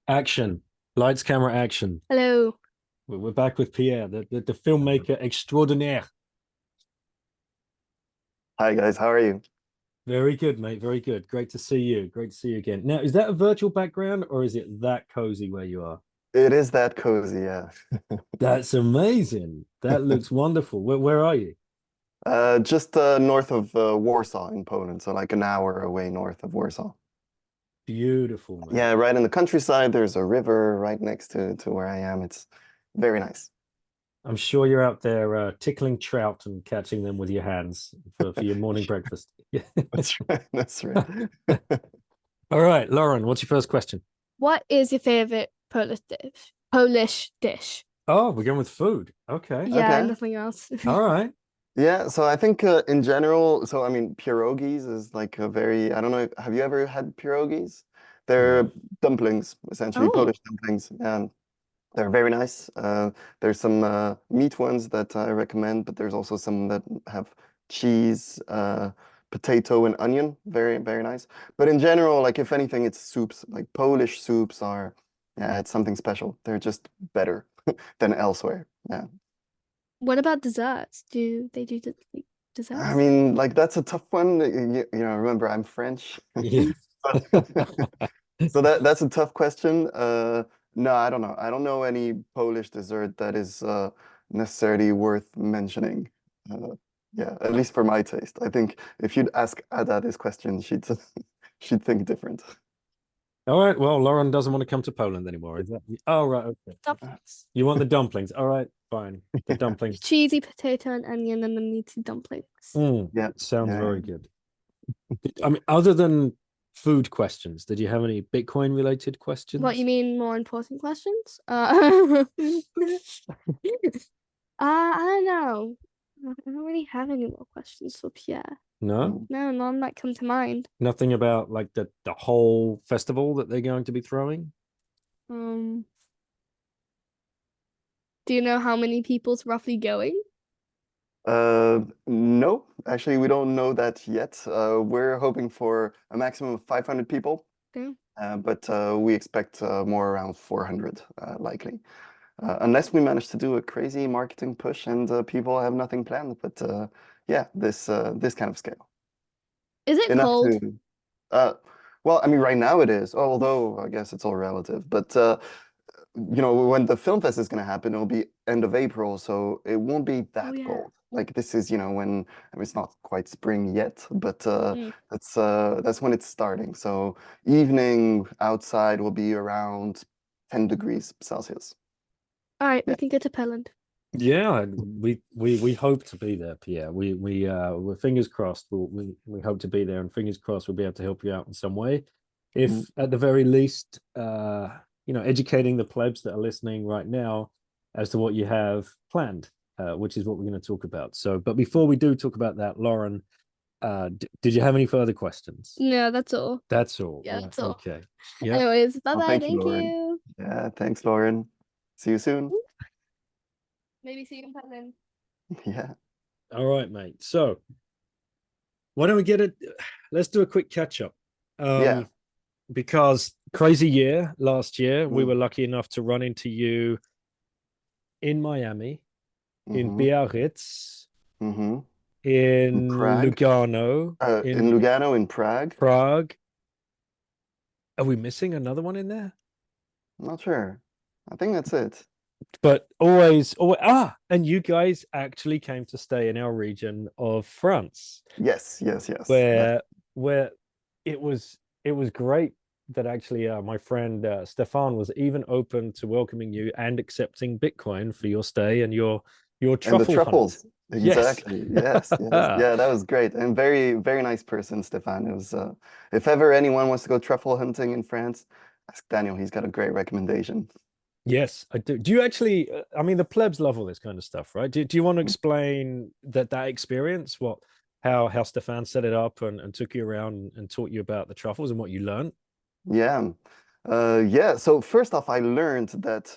Action. Lights, camera, action. Hello. We're back with Pierre, the filmmaker extraordinaire. Hi guys, how are you? Very good, mate. Very good. Great to see you. Great to see you again. Now, is that a virtual background or is it that cozy where you are? It is that cozy, yeah. That's amazing. That looks wonderful. Where are you? Just north of Warsaw in Poland, so like an hour away north of Warsaw. Beautiful, mate. Yeah, right in the countryside. There's a river right next to where I am. It's very nice. I'm sure you're out there tickling trout and catching them with your hands for your morning breakfast. Yeah. That's right. That's right. All right, Lauren, what's your first question? What is your favorite Polish dish? Polish dish. Oh, we're going with food. Okay. Yeah, Okay. nothing else. All right. Yeah, so I think in general, so I mean, pierogies is like a very, I don't know, have you ever had pierogies? They're No. dumplings, essentially Oh, Polish dumplings. Yeah. They're very nice. There's some meat ones that I recommend, but there's also some that have cheese, potato, and onion. Very, very nice. But in general, like if anything, it's soups. Like Polish soups are, yeah, it's something special. They're just better than elsewhere. Yeah. what about desserts? Do they do like, I desserts? mean, like that's a tough one. Remember, I'm French. Yeah. So that's a tough question. No, I don't know. I don't know any Polish dessert that is necessarily worth mentioning. Yeah, at least for my taste. I think if you'd ask Ada this question, she'd she'd think different. All right. Well, Lauren doesn't want to come to Poland anymore. Is that? Oh, right. Okay. Dumplings. You want the dumplings? All right. Fine. The dumplings. Cheesy potato and onion and then meaty dumplings. Yeah, Sounds yeah, very good. I mean, other than food questions, did you have any Bitcoin related questions? What you mean more important questions? I don't know. I don't really have any more questions for Pierre. No? Mm. No, none that come to mind. Nothing about like the whole festival that they're going to be throwing? Um, do you know how many people's roughly going? No, actually, we don't know that yet. We're hoping for a maximum of 500 people, Yeah. but we expect more around 400 likely. Unless we manage to do a crazy marketing push and people have nothing planned. But yeah, this kind of scale. Is it Enough cold? to, well, I mean, right now it is, although I guess it's all relative. But when the film fest is going to happen, it'll be end of April, so it won't be Oh that yeah. cold. Like this is, when I mean, it's not quite spring yet, but Mm. that's when it's starting. So evening outside will be around 10 degrees Celsius. All right, we Yeah. can go to Poland. Yeah, we hope to be there, Pierre. We're fingers crossed. We hope to be there, and fingers crossed we'll be able to help you out in some way. If Mhm. at the very least, educating the plebs that are listening right now as to what you have planned, which is what we're going to talk about. So, but before we do talk about that, Lauren, did you have any further questions? No, that's all. That's all. Yeah, Right, that's all. okay. Yeah. Anyways, bye Well, bye. thank you, Thank Lauren. you. Yeah, thanks, Lauren. See you soon. Maybe see you in Poland. Yeah. All right, mate. So, why don't we get it? Let's do a quick catch up. Yeah. Because crazy year last year, we Mm. were lucky enough to run into you in Miami, in Mm-hmm. Biarritz, Mm-hmm. In in Prague. Lugano, In Lugano, in Prague. Prague. Are we missing another one in there? Not sure. I think that's it. But and you guys actually came to stay in our region of France, Yes, yes, yes. where it was great that actually my friend Stefan was even open to welcoming you and accepting Bitcoin for your stay and your And the truffle hunt. truffles. Yes. Exactly. Yes, yes. Yeah, that was great. And very, very nice person, Stefan. It was if ever anyone wants to go truffle hunting in France, ask Daniel. He's got a great recommendation. Yes, I do. Do you actually? I mean, the plebs love all this kind of stuff, right? Do you want to explain that experience? How Stefan set it up and took you around and taught you about the truffles and what you learned? Yeah. Yeah. So first off, I learned that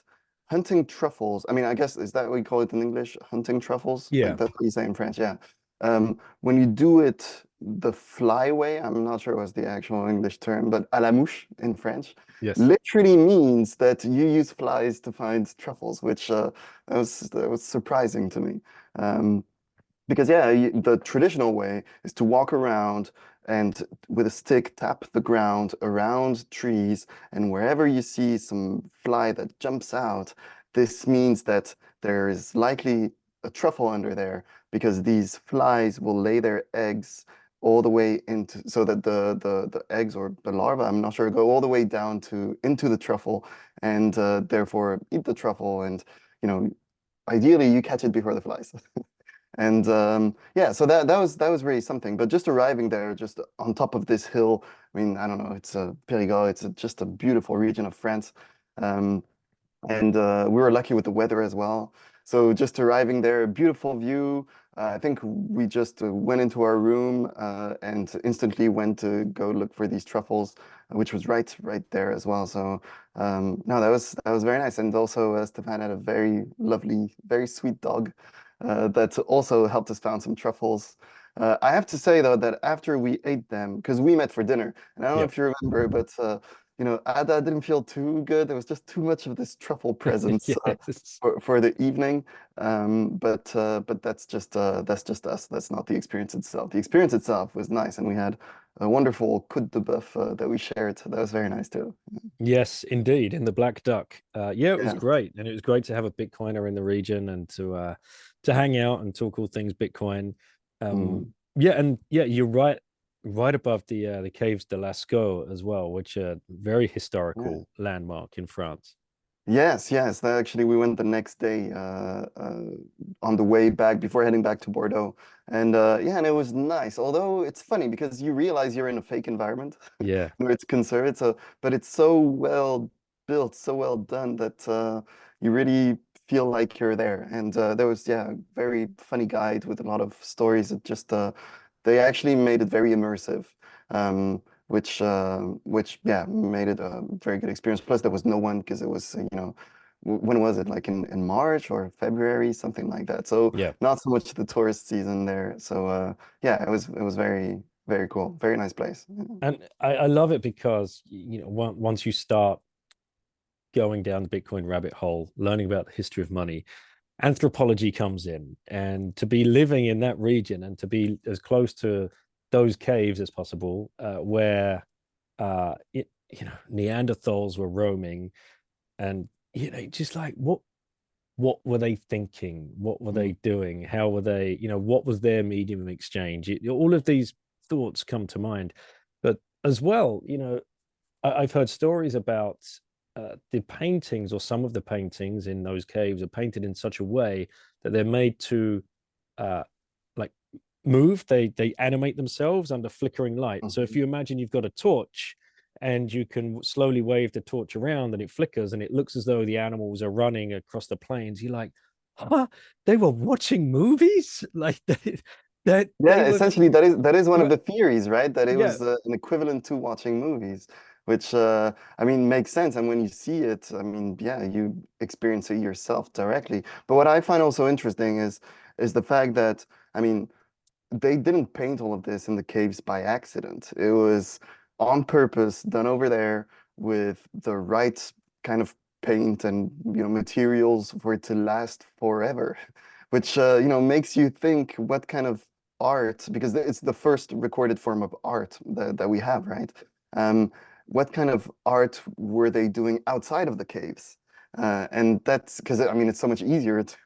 hunting truffles, I mean, I guess, is that what we call it in English? Hunting truffles? Yeah. Like that's what you say in French, yeah. When you do it the flyway, I'm not sure what's the actual English term, but à la mouche in French, Yes. literally means that you use flies to find truffles, which that was surprising to me. Because yeah, the traditional way is to walk around and with a stick tap the ground around trees, and wherever you see some fly that jumps out, this means that there is likely a truffle under there, because these flies will lay their eggs all the way into, so that the eggs or the larva, I'm not sure, go all the way down to into the truffle, and therefore eat the truffle, and you know, ideally you catch it before the flies. And yeah, so that was really something. But just arriving there, just on top of this hill, I mean, I don't know, it's a Périgord, it's just a beautiful region of France. Um, and we were lucky with the weather as well. So just arriving there, a beautiful view. I think we just went into our room and instantly went to go look for these truffles, which was right there as well. So no, that was very nice. And also Stefan had a very lovely, very sweet dog that also helped us found some truffles. I have to say though that after we ate them, because we met for dinner, and I don't know Yep. if you remember, but you know, Ada didn't feel too good. There was just too much of this truffle presence Yes. for the evening. But that's just us. That's not the experience itself. The experience itself was nice, and we had a wonderful coup de boeuf that we shared. That was very nice too. Yes, indeed. In the Black Duck. Yeah, it was Yeah. great. And it was great to have a Bitcoiner in the region and to hang out and talk all things Bitcoin. Mm. Yeah, and yeah, you're right above the Caves de Lascaux as well, which are very Yeah. historical landmark in France. Yes, yes. Actually, we went the next day on the way back before heading back to Bordeaux, and yeah, and it was nice. Although it's funny because you realize you're in a fake environment Yeah. where it's conserved. So, but it's so well built, so well done that you really feel like you're there. And there was yeah, a very funny guide with a lot of stories. It just they actually made it very immersive. Which yeah made it a very good experience. Plus, there was no one because it was you know when was it, like in March or February, something like that. So Yeah. not so much the tourist season there. So yeah, it was very cool, very nice place. And I love it because you know once you start going down the Bitcoin rabbit hole, learning about the history of money, anthropology comes in, and to be living in that region and to be as close to those caves as possible, where you know, Neanderthals were roaming, and you know, just like what were they thinking? What were they Mm, doing? How were they? You know, what was their medium of exchange? All of these thoughts come to mind, but as well, you know, I've heard stories about the paintings, or some of the paintings in those caves are painted in such a way that they're made to uh, like move. They animate themselves under flickering light. So if mhm. you imagine you've got a torch and you can slowly wave the torch around and it flickers and it looks as though the animals are running across the plains, you're like, huh, they were watching movies? Like they Yeah, were, essentially that is one of the theories, right? That it yeah, was an equivalent to watching movies, which I mean makes sense. And when you see it, I mean, yeah, you experience it yourself directly. But what I find also interesting is the fact that I mean they didn't paint all of this in the caves by accident. It was on purpose, done over there with the right kind of paint and you know materials for it to last forever, which you know makes you think what kind of art, because it's the first recorded form of art that we have, right? What kind of art were they doing outside of the caves? And that's because I mean it's so much easier to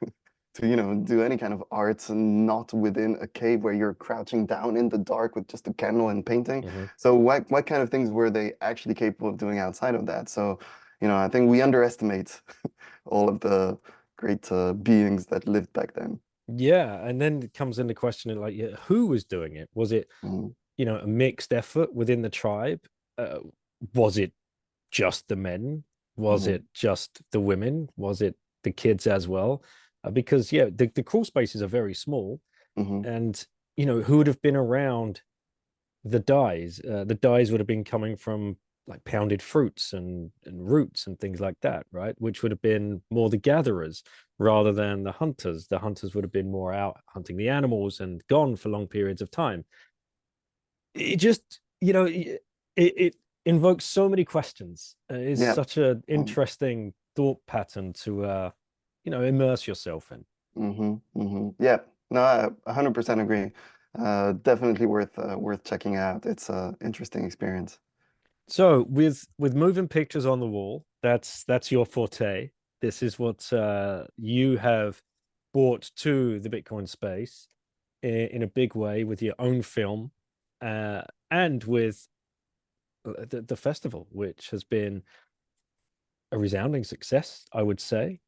you know do any kind of art and not within a cave where you're crouching down in the dark with just a candle and painting. mhm. So what kind of things were they actually capable of doing outside of that? So you know I think we underestimate all of the great beings that lived back then. Yeah, and then it comes in the question of like, yeah, who was doing it? Was it, Mm, you know, a mixed effort within the tribe? Uh, was it just the men? Was mhm, it just the women? Was it the kids as well? Because yeah, the crawl spaces are very small, mhm, and you know, who would have been around the dyes? The dyes would have been coming from like pounded fruits and roots and things like that, right? Which would have been more the gatherers rather than the hunters. The hunters would have been more out hunting the animals and gone for long periods of time. it just, it invokes so many questions. It's Yeah. such an Um, interesting thought pattern to, immerse yourself in. Yeah. No, I 100% agree. Definitely worth checking out. It's a interesting experience. So with moving pictures on the wall, that's your forte. This is what you have brought to the Bitcoin space in a big way with your own film, and with the festival, which has been a resounding success, I would say.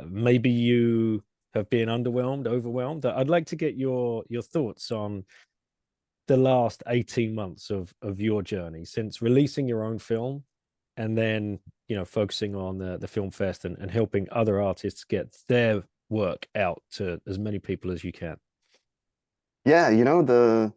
Maybe you have been underwhelmed, overwhelmed. I'd like to get your thoughts on the last 18 months of your journey since releasing your own film, and then focusing on the film fest, and helping other artists get their work out to as many people as you can. Yeah, the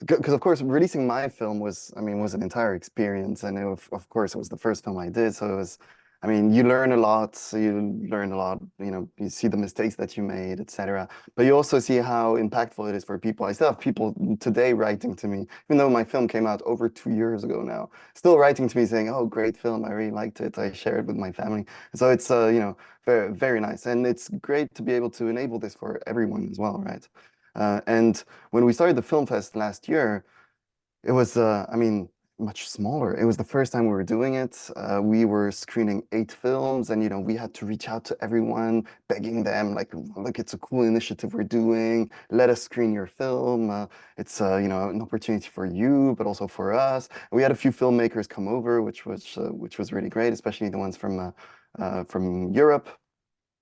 because of course releasing my film was, I mean, was an entire experience, and of course it was the first film I did, so it was, I mean, you learn a lot, you see the mistakes that you made, etc. But you also see how impactful it is for people. I still have people today writing to me, even though my film came out over 2 years ago now, still writing to me saying, "Oh, great film! I really liked it. I shared it with my family." So it's very very nice, and it's great to be able to enable this for everyone as well, right? And when we started the film fest last year, it was, I mean, much smaller. It was the first time we were doing it. We were screening 8 films, and we had to reach out to everyone, begging them like, "Look, it's a cool initiative we're doing. Let us screen your film. It's an opportunity for you, but also for us." And we had a few filmmakers come over, which was really great, especially the ones from Europe.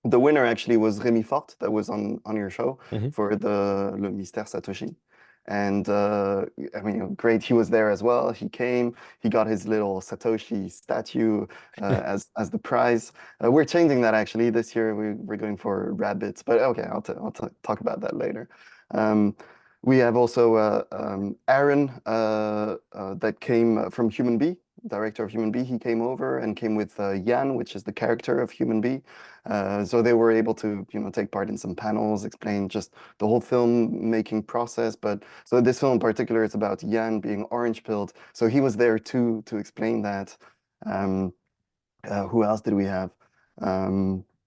The winner actually was Rémi Forte, that was on your show Mhm. for the Le Mystère Satoshi. And I mean, great, he was there as well. He came, he got his little Satoshi statue as the prize. We're changing that actually this year. We're going for rabbits, but okay, I'll talk about that later. Um, we have also Aaron that came from Human Bee, director of Human Bee. He came over and came with Jan, which is the character of Human Bee. So they were able to, take part in some panels, explain just the whole film making process. But so this film in particular, it's about Jan being orange pilled. So he was there too to explain that. Um, who else did we have?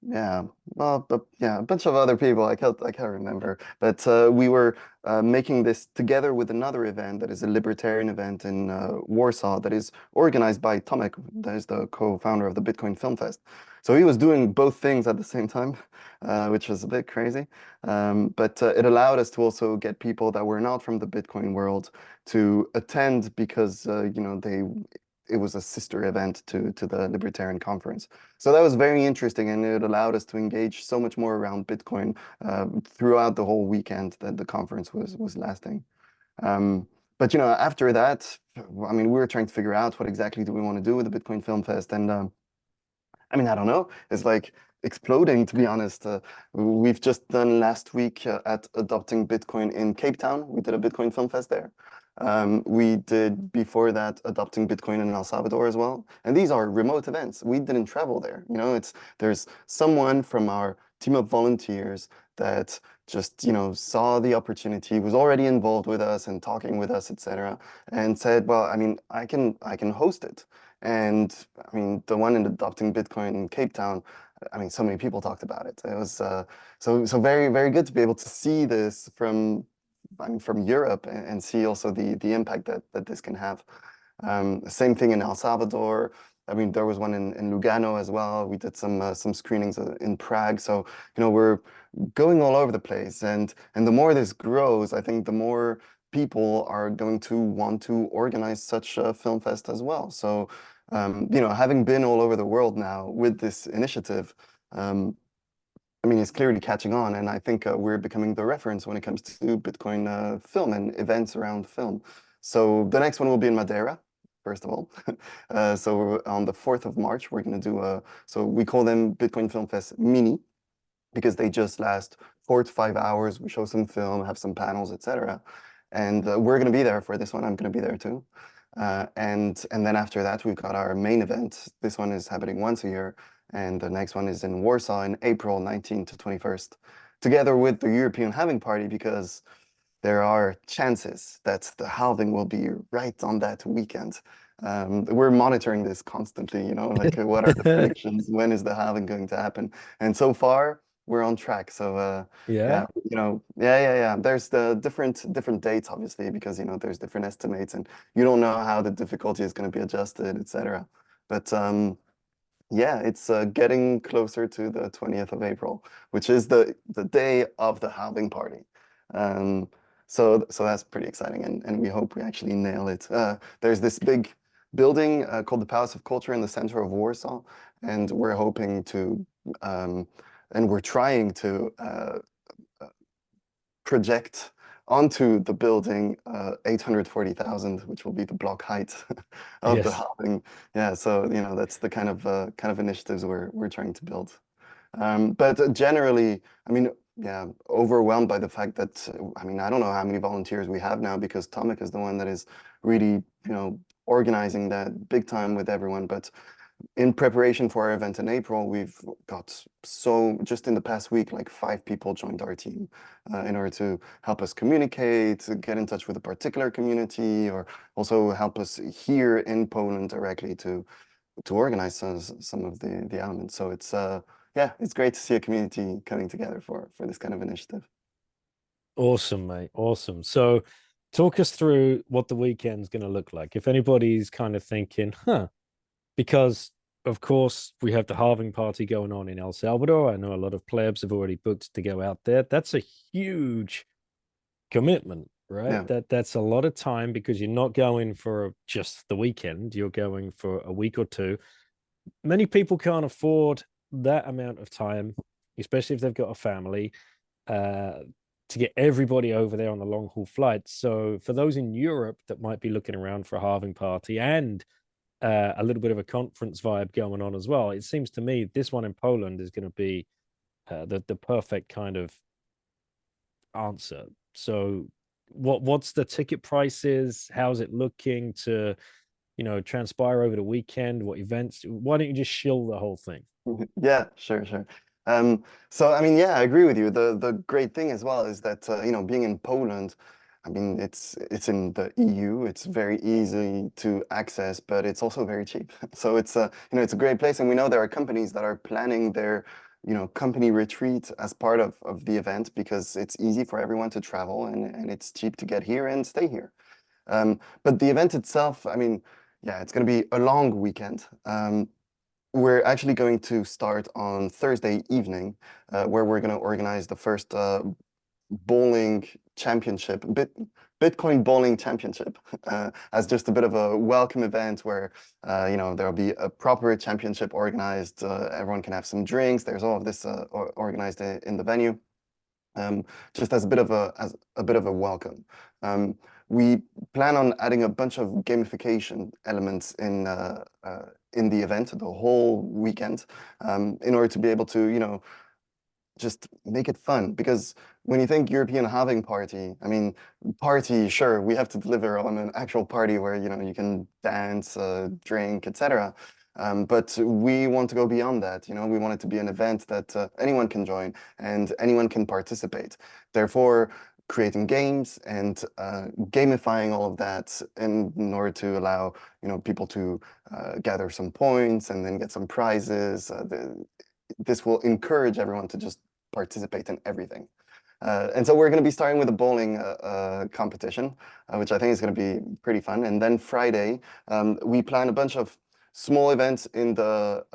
Yeah, well, but yeah, a bunch of other people. I can't remember. But we were making this together with another event that is a libertarian event in Warsaw that is organized by Tomek, that is the co-founder of the Bitcoin Film Fest. So he was doing both things at the same time, which was a bit crazy. But it allowed us to also get people that were not from the Bitcoin world to attend because it was a sister event to the Libertarian Conference. So that was very interesting, and it allowed us to engage so much more around Bitcoin throughout the whole weekend that the conference was lasting. Um, but after that, I mean, we were trying to figure out what exactly do we want to do with the Bitcoin Film Fest, and I mean, I don't know. It's like exploding, to be honest. We've just done last week at Adopting Bitcoin in Cape Town. We did a Bitcoin Film Fest there. We did before that Adopting Bitcoin in El Salvador as well. And these are remote events. We didn't travel there. There's someone from our team of volunteers that just saw the opportunity, was already involved with us and talking with us, etc., and said, "Well, I mean, I can host it." And I mean, the one in adopting Bitcoin in Cape Town, I mean, so many people talked about it. It was so very, very good to be able to see this from Europe, and see also the impact that this can have. Same thing in El Salvador. I mean, there was one in Lugano as well. We did some screenings in Prague. So we're going all over the place, and the more this grows, I think the more people are going to want to organize such a film fest as well. So, having been all over the world now with this initiative, I mean, it's clearly catching on, and I think we're becoming the reference when it comes to Bitcoin film and events around film. So the next one will be in Madeira, first of all. So on the 4th of March, we're going to do so we call them Bitcoin Film Fest Mini, because they just last 4 to 5 hours. We show some film, have some panels, etc. And we're going to be there for this one. I'm going to be there too. And then after that, we've got our main event. This one is happening once a year, and the next one is in Warsaw in April 19th to 21st, together with the European Halving Party, because there are chances that the halving will be right on that weekend. We're monitoring this constantly, you know, like what are the predictions? When is the halving going to happen? And so far, we're on track. So Yeah. you know, yeah. There's the different dates, obviously, because you know there's different estimates, and you don't know how the difficulty is going to be adjusted, etc. But yeah, it's getting closer to the 20th of April, which is the day of the halving party. So that's pretty exciting, and we hope we actually nail it. There's this big building called the Palace of Culture in the center of Warsaw, and we're hoping to, and we're trying to project onto the building 840,000, which will be the block height of the Yes. halving. Yeah, so you know that's the kind of initiatives we're trying to build. But generally, I mean, yeah, overwhelmed by the fact that I mean I don't know how many volunteers we have now because Tomek is the one that is really organizing that big time with everyone. But in preparation for our event in April, we've got just in the past week, like 5 people joined our team in order to help us communicate, get in touch with a particular community, or also help us here in Poland directly to organize some of the elements. So it's yeah, it's great to see a community coming together for this kind of initiative. Awesome, mate. Awesome. So talk us through what the weekend's going to look like. If anybody's kind of thinking, because of course we have the halving party going on in El Salvador. I know a lot of plebs have already booked to go out there. That's a huge commitment, right? Yeah. That's a lot of time because you're not going for just the weekend, you're going for a week or two. Many people can't afford that amount of time, especially if they've got a family, uh, to get everybody over there on the long haul flights. So for those in Europe that might be looking around for a halving party and a little bit of a conference vibe going on as well, it seems to me this one in Poland is going to be the perfect kind of answer. So what's the ticket prices? How's it looking to transpire over the weekend? What events? Why don't you just shill the whole thing? Yeah, sure. So I mean, yeah, I agree with you. The great thing as well is that being in Poland, I mean, it's in the EU. It's very easy to access, but it's also very cheap. So it's it's a great place, and we know there are companies that are planning their company retreat as part of the event because it's easy for everyone to travel and it's cheap to get here and stay here. But the event itself, I mean, yeah, it's going to be a long weekend. We're actually going to start on Thursday evening, where we're going to organize the first bowling championship, Bitcoin bowling championship, as just a bit of a welcome event where there'll be a proper championship organized. Everyone can have some drinks. There's all of this organized in the venue. Just as a bit of a welcome. We plan on adding a bunch of gamification elements in the event, the whole weekend, in order to be able to, just make it fun. Because when you think European Halving Party, I mean, party, sure, we have to deliver on an actual party where, you can dance, drink, etc. But we want to go beyond that. We want it to be an event that anyone can join and anyone can participate. Therefore, creating games and gamifying all of that in order to allow people to gather some points and then get some prizes. This will encourage everyone to just participate in everything. And so we're going to be starting with a bowling competition, which I think is going to be pretty fun. And then Friday, we plan a bunch of small events in the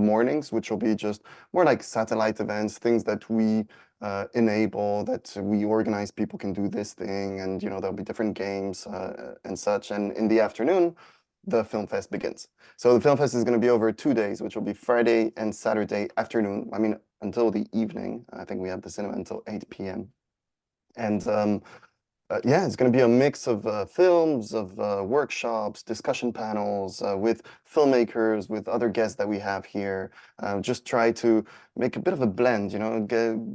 mornings, which will be just more like satellite events, things that we enable, that we organize. People can do this thing, and there'll be different games and such. And in the afternoon, the film fest begins. So the film fest is going to be over 2 days, which will be Friday and Saturday afternoon. I mean, until the evening. I think we have the cinema until 8 p.m. And yeah, it's going to be a mix of films, of workshops, discussion panels with filmmakers, with other guests that we have here. Just try to make a bit of a blend,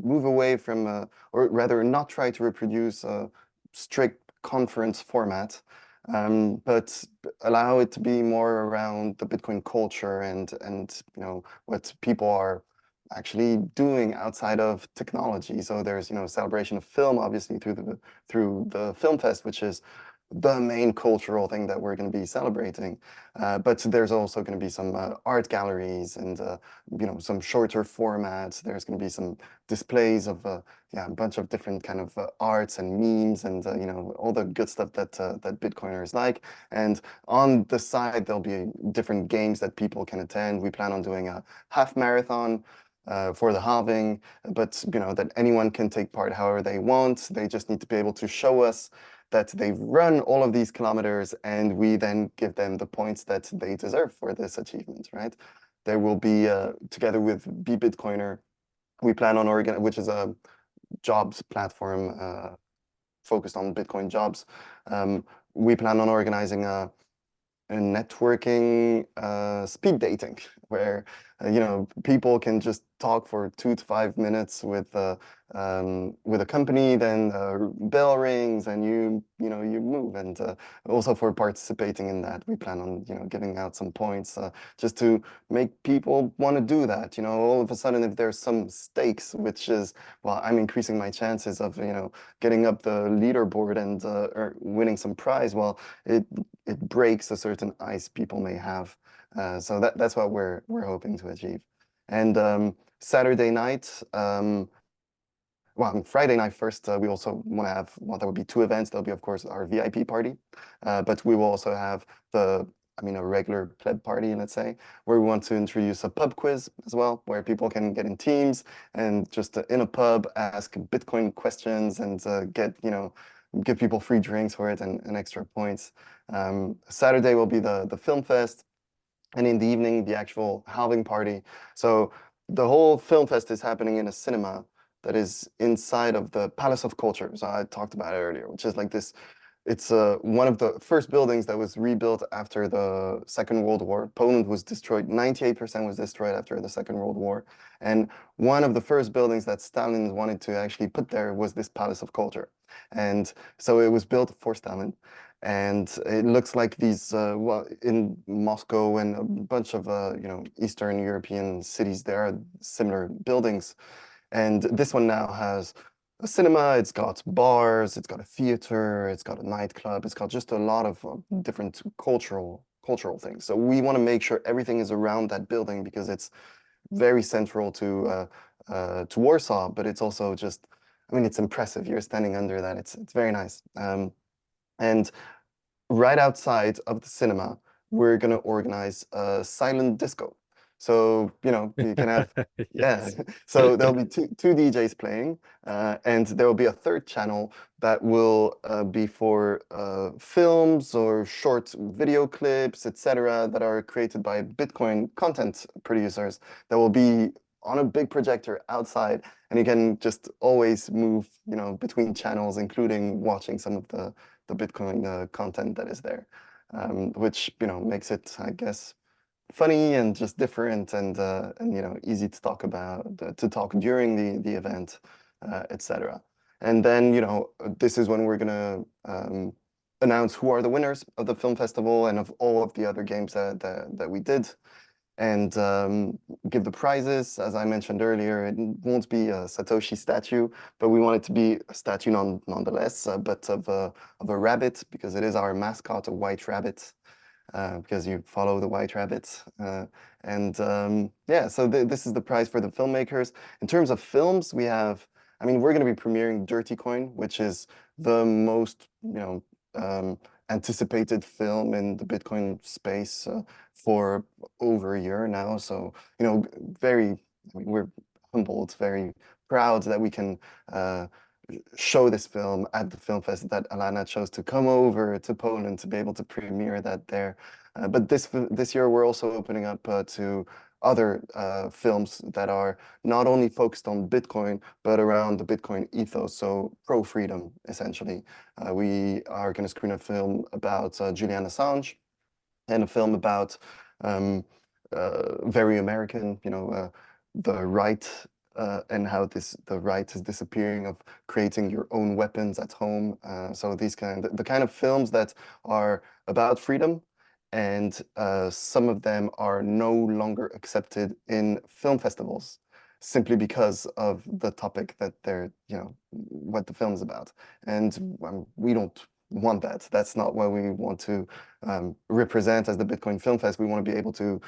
move away from, or rather not try to reproduce a strict conference format, but allow it to be more around the Bitcoin culture and what people are actually doing outside of technology. So there's, celebration of film, obviously through the film fest, which is the main cultural thing that we're going to be celebrating. But there's also going to be some art galleries and some shorter formats. There's going to be some displays of a bunch of different kind of arts and memes and all the good stuff that that Bitcoiners like. And on the side, there'll be different games that people can attend. We plan on doing a half marathon for the halving, but that anyone can take part however they want. They just need to be able to show us that they've run all of these kilometers, and we then give them the points that they deserve for this achievement, right? There will be, together with Be Bitcoiner, we plan on which is a jobs platform focused on Bitcoin jobs. We plan on organizing a networking speed dating where people can just talk for 2 to 5 minutes with a company, then bell rings and you move. And also for participating in that, we plan on giving out some points just to make people want to do that. All of a sudden, if there's some stakes, which is, well, I'm increasing my chances of getting up the leaderboard and or winning some prize. Well, it breaks a certain ice people may have. So that's what we're hoping to achieve. And Saturday night, well, on Friday night first, we also want to have, well, there will be 2 events. There'll be, of course, our VIP party, but we will also have a regular pleb party, let's say, where we want to introduce a pub quiz as well, where people can get in teams and just in a pub ask Bitcoin questions and give people free drinks for it and extra points. Saturday will be the film fest, and in the evening, the actual halving party. So the whole film fest is happening in a cinema that is inside of the Palace of Culture. So I talked about it earlier, which is like this. It's one of the first buildings that was rebuilt after the Second World War. Poland was destroyed, 98% was destroyed after the Second World War. And one of the first buildings that Stalin wanted to actually put there was this Palace of Culture. And so it was built for Stalin. And it looks like these, well, in Moscow and a bunch of, Eastern European cities, there are similar buildings. And this one now has a cinema, it's got bars, it's got a theater, it's got a nightclub, it's got just a lot of different cultural things. So we want to make sure everything is around that building because it's very central to Warsaw, but it's also just, it's impressive. You're standing under that. It's very nice. And right outside of the cinema, we're going to organize a silent disco. So, you can have, yeah. So there'll be two DJs playing, and there will be a third channel that will be for films or short video clips, etc., that are created by Bitcoin content producers that will be on a big projector outside, and you can just always move, between channels, including watching some of the Bitcoin content that is there, which makes it, I guess, funny and just different and easy to talk about, to talk during the event, etc. And then this is when we're gonna announce who are the winners of the film festival and of all of the other games that we did, and give the prizes. As I mentioned earlier, it won't be a Satoshi statue, but we want it to be a statue nonetheless, but of a rabbit, because it is our mascot, a white rabbit, because you follow the white rabbit. Yeah, so this is the prize for the filmmakers. In terms of films, we have, we're going to be premiering Dirty Coin, which is the most, anticipated film in the Bitcoin space for over a year now. So, we're humbled, very proud that we can show this film at the film fest, that Alana chose to come over to Poland to be able to premiere that there. But this year we're also opening up to other films that are not only focused on Bitcoin, but around the Bitcoin ethos, so pro-freedom, essentially. We are going to screen a film about Julian Assange, and a film about very American, the right, and how the right is disappearing, of creating your own weapons at home. So the kind of films that are about freedom, and some of them are no longer accepted in film festivals. simply because of the topic that they're, you know, what the film is about. And we don't want that. That's not what we want to represent as the Bitcoin Film Fest. We want to be able to,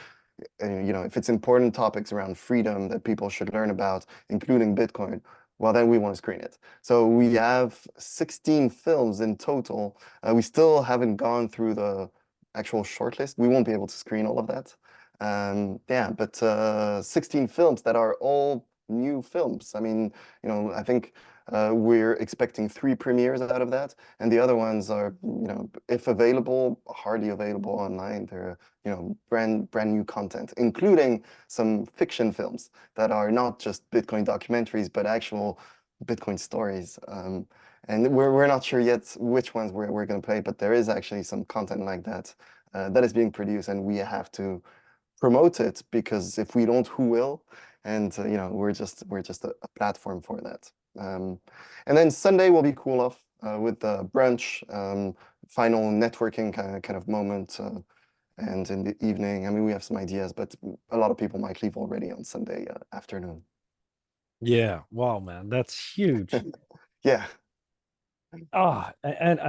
you know, if it's important topics around freedom that people should learn about, including Bitcoin, well, then we want to screen it. So we have 16 films in total. We still haven't gone through the actual shortlist. We won't be able to screen all of that. Yeah, but 16 films that are all new films. I mean, you know, I think we're expecting 3 premieres out of that, and the other ones are, you know, if available, hardly available online. They're, you know, brand new content, including some fiction films that are not just Bitcoin documentaries, but actual Bitcoin stories. And we're not sure yet which ones we're going to play, but there is actually some content like that that is being produced, and we have to promote it, because if we don't, who will? And you know, we're just a platform for that. And then Sunday will be cool off with the brunch, final networking kind of moment. And in the evening, I mean, we have some ideas, but a lot of people might leave already on Sunday afternoon. Yeah, wow, man, that's huge. Yeah. And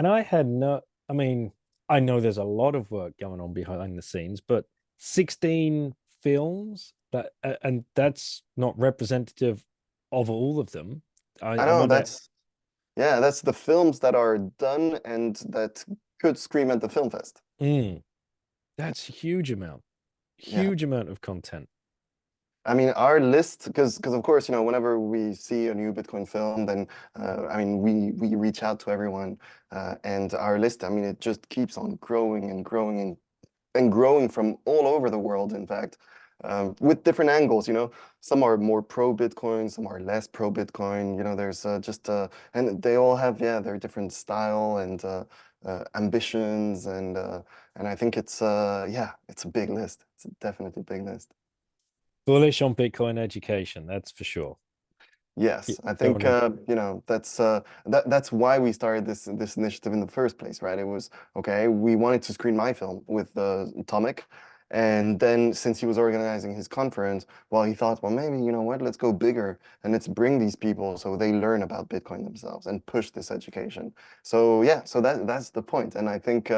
I had no, I mean, I know there's a lot of work going on behind the scenes, but 16 films and that's not representative of all of them. I I know wonder. that's the films that are done and that could scream at the film fest. That's a huge Yeah. amount of content. I mean, our list, because of course, you know, whenever we see a new Bitcoin film, then I mean, we reach out to everyone, and our list, I mean, it just keeps on growing and growing and growing from all over the world, in fact, with different angles. You know, some are more pro Bitcoin, some are less pro Bitcoin. You know, there's and they all have, yeah, their different style and ambitions, and I think it's yeah, it's a big list. It's definitely a big list. Bullish on Bitcoin education, that's for sure. Yes, I Don't think know. you know, that's why we started this initiative in the first place, right? It was okay. We wanted to screen my film with Tomic, and then since he was organizing his conference, well, he thought, well, maybe, you know what, let's go bigger and let's bring these people so they learn about Bitcoin themselves and push this education. So yeah, so that's the point, and I think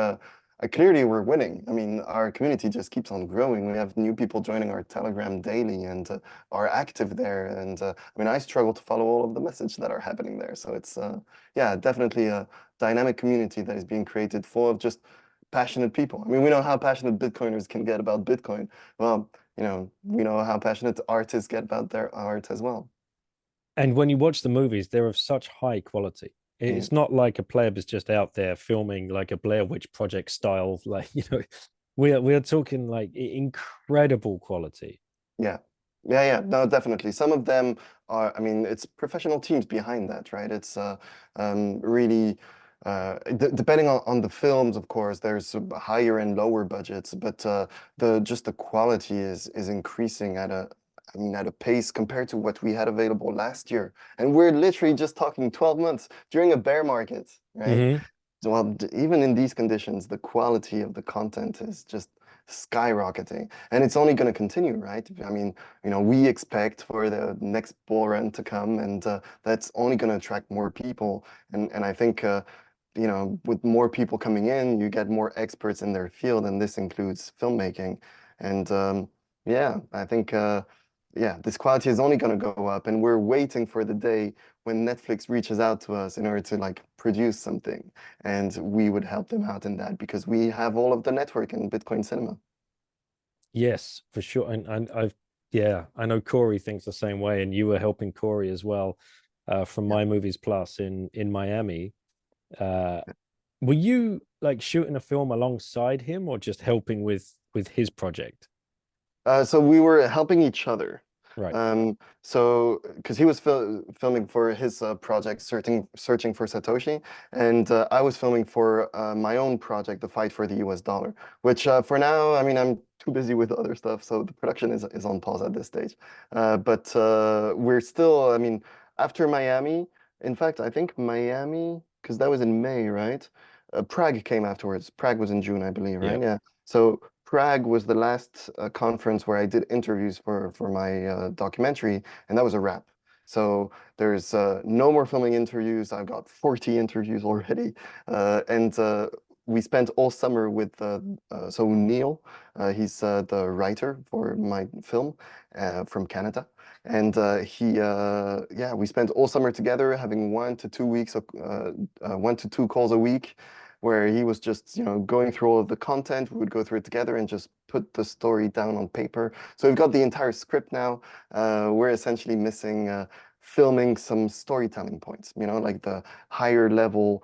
clearly we're winning. I mean, our community just keeps on growing. We have new people joining our Telegram daily and are active there. And I mean, I struggle to follow all of the messages that are happening there. So it's, yeah, definitely a dynamic community that is being created full of just passionate people. I mean, we know how passionate Bitcoiners can get about Bitcoin. Well, you know, we know how passionate artists get about their art as well. And when you watch the movies, they're of such high quality. Mm. It's not like a pleb is just out there filming like a Blair Witch Project style. Like, you know, we're talking like incredible quality. Yeah. Yeah, no, definitely. Some of them are, I mean, it's professional teams behind that, right? It's really, depending on the films, of course, there's higher and lower budgets, but the quality is increasing at I mean, at a pace compared to what we had available last year. And we're literally just talking 12 months during a bear market, right? Mm-hmm. So, well, even in these conditions, the quality of the content is just skyrocketing, and it's only going to continue, right? I mean, you know, we expect for the next bull run to come, and that's only going to attract more people. And I think, you know, with more people coming in, you get more experts in their field, and this includes filmmaking. And yeah, I think, yeah, this quality is only going to go up, and we're waiting for the day when Netflix reaches out to us in order to like produce something, and we would help them out in that because we have all of the network in Bitcoin cinema. Yes, for sure. And I've yeah, I know Corey thinks the same way, and you were helping Corey as well from Yeah. My Movies Plus in Miami. Uh, were you like shooting a film alongside him or just helping with his project? So we were helping each other. Right. So because he was filming for his project, searching for Satoshi, and I was filming for my own project, the fight for the US dollar, which for now, I mean, I'm too busy with other stuff, so the production is on pause at this stage. But we're still, I mean, after Miami, in fact, I think Miami, because that was in May, right? Prague came afterwards. Prague was in June, I believe, Yeah. right? Yeah. So Prague was the last conference where I did interviews for my documentary, and that was a wrap. So there's no more filming interviews. I've got 40 interviews already, and we spent all summer with so Neil, he's the writer for my film from Canada. And yeah, we spent all summer together, having 1 to 2 weeks, 1 to 2 calls a week, where he was just, going through all of the content. We would go through it together and just put the story down on paper. So we've got the entire script now. We're essentially missing filming some storytelling points, like the higher level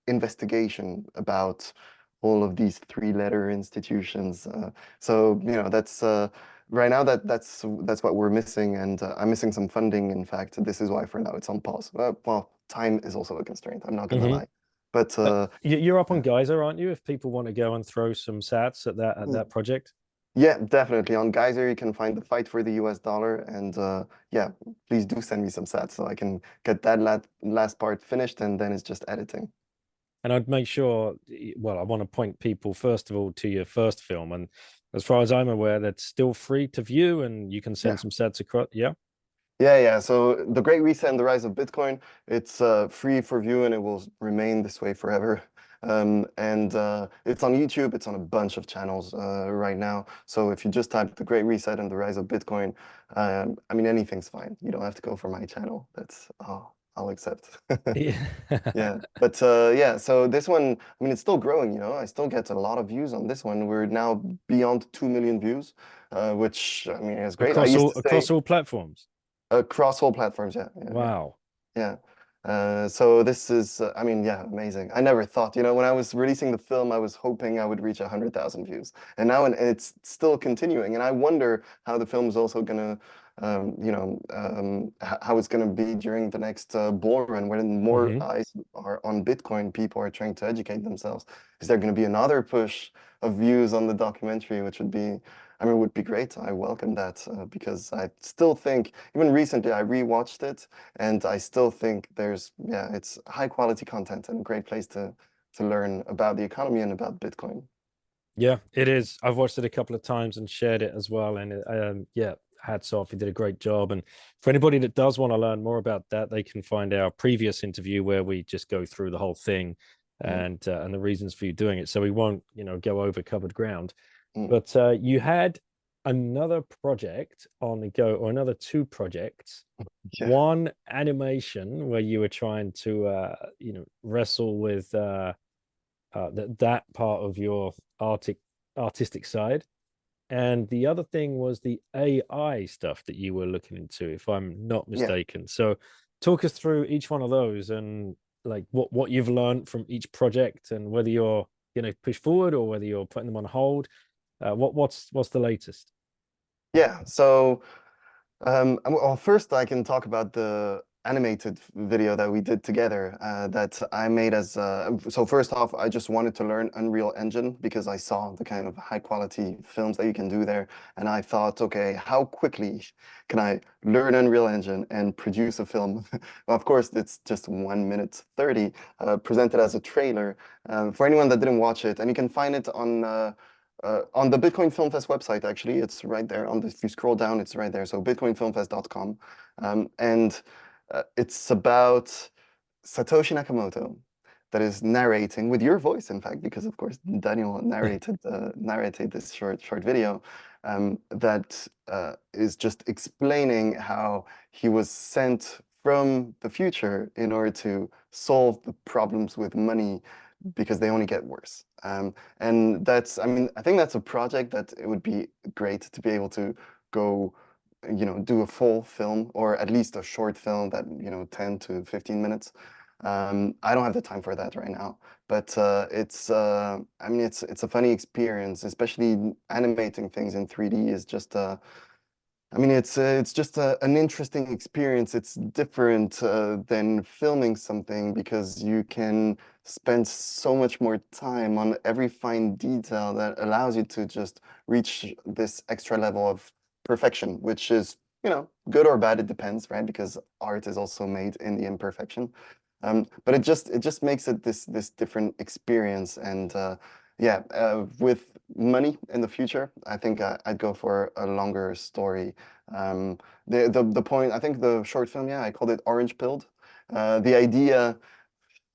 investigation about all of these 3-letter institutions. So, that's right now that's what we're missing, and I'm missing some funding. In fact, this is why for now it's on pause. Well, time is also a constraint. I'm not gonna lie, but you're up on Geyser, aren't you? If people want to go and throw some sats at that project. Yeah, definitely. On Geyser, you can find the fight for the US dollar, and yeah, please do send me some sats so I can get that last part finished, and then it's just editing. And I'd make sure, well, I want to point people, first of all, to your first film. And as far as I'm aware, that's still free to view, and you can send some sets across. Yeah. Yeah. So The Great Reset and the Rise of Bitcoin, it's free for view, and it will remain this way forever. And it's on YouTube. It's on a bunch of channels right now. So if you just type The Great Reset and the Rise of Bitcoin, I mean, anything's fine. You don't have to go for my channel. I'll accept. Yeah. Yeah, but yeah, so this one, I mean, it's still growing, I still get a lot of views on this one. We're now beyond 2 million views, which, I mean, is great. I used to say across all platforms. across all platforms, yeah. Wow. Yeah. So this is, I mean, yeah, amazing. I never thought, when I was releasing the film, I was hoping I would reach 100,000 views, and now it's still continuing. And I wonder how the film is also gonna, how it's gonna be during the next bull run, when more eyes are on Bitcoin. People are trying to educate themselves. Is there gonna be another push of views on the documentary, which would be, I mean, would be great. I welcome that because I still think, even recently, I rewatched it, and I still think it's high quality content and a great place to learn about the economy and about Bitcoin. Yeah, it is. I've watched it a couple of times and shared it as well. And yeah, hats off. You did a great job. And for anybody that does want to learn more about that, they can find our previous interview where we just go through the whole thing and the reasons for you doing it. So we won't, go over covered ground. But you had another project on the go, or another 2 projects. Yeah. One animation where you were trying to, wrestle with that part of your artistic side, and the other thing was the AI stuff that you were looking into, if I'm not mistaken. So talk us through each one of those, and like what you've learned from each project, and whether you're push forward or whether you're putting them on hold. What's the latest? Yeah. So well, first I can talk about the animated video that we did together that I made as so first off, I just wanted to learn Unreal Engine because I saw the kind of high quality films that you can do there, and I thought, okay, how quickly can I learn Unreal Engine and produce a film? Well, of course, it's just 1 minute 30 presented as a trailer for anyone that didn't watch it, and you can find it on the Bitcoin Film Fest website. Actually, it's right there. If you scroll down, it's right there. So bitcoinfilmfest.com, and it's about Satoshi Nakamoto that is narrating with your voice, in fact, because of course Daniel narrated this short video that is just explaining how he was sent from the future in order to solve the problems with money because they only get worse. And that's, I mean, I think that's a project that it would be great to be able to go, do a full film, or at least a short film that, 10 to 15 minutes. I don't have the time for that right now, but I mean, it's a funny experience, especially animating things in 3D is just I mean, it's just an interesting experience. It's different than filming something because you can spend so much more time on every fine detail that allows you to just reach this extra level of perfection, which is, good or bad, it depends, right? Because art is also made in the imperfection. But it just makes it this different experience, and Yeah, with money in the future, I think I'd go for a longer story. The point, I think the short film, yeah, I called it Orange Pilled. The idea,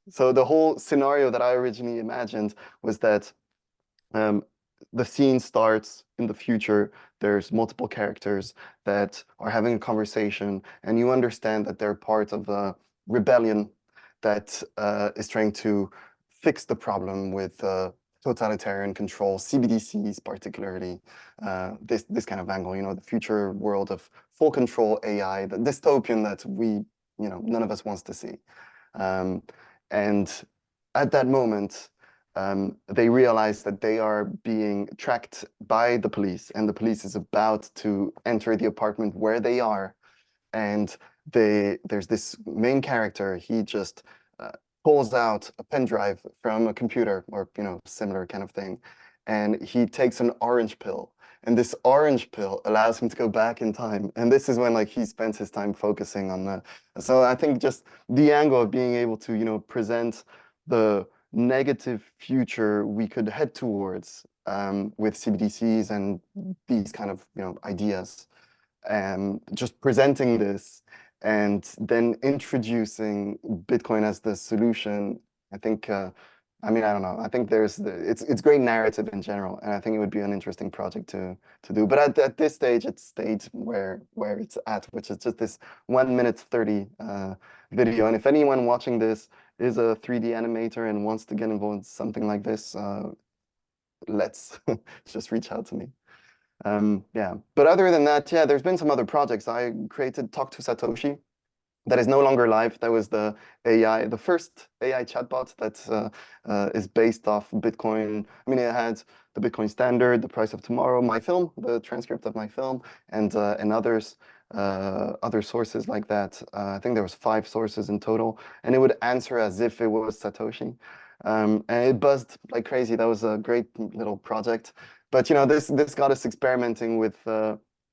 so the whole scenario that I originally imagined was that um, the scene starts in the future. There's multiple characters that are having a conversation, and you understand that they're part of a rebellion that is trying to fix the problem with totalitarian control, CBDCs particularly. This kind of angle, the future world of full control AI, the dystopian that none of us wants to see. Um, and at that moment, they realize that they are being tracked by the police, and the police is about to enter the apartment where they are. And there's this main character. He just pulls out a pen drive from a computer or similar kind of thing, and he takes an orange pill. And this orange pill allows him to go back in time. And this is when he spends his time focusing on that. So I think just the angle of being able to present the negative future we could head towards with CBDCs and these kind of ideas, just presenting this and then introducing Bitcoin as the solution. I think I don't know. I think it's great narrative in general, and I think it would be an interesting project to do. But at this stage, it stayed where it's at, which is just this 1 minute 30 video. And if anyone watching this is a 3D animator and wants to get involved in something like this, let's just reach out to me. Yeah, but other than that, yeah, there's been some other projects. I created Talk to Satoshi. That is no longer live. That was the first AI chatbot that is based off Bitcoin. I mean, it had the Bitcoin Standard, the Price of Tomorrow, my film, the transcript of my film, and others, other sources like that. I think there was 5 sources in total, and it would answer as if it was Satoshi. And it buzzed like crazy. That was a great little project. But this got us experimenting with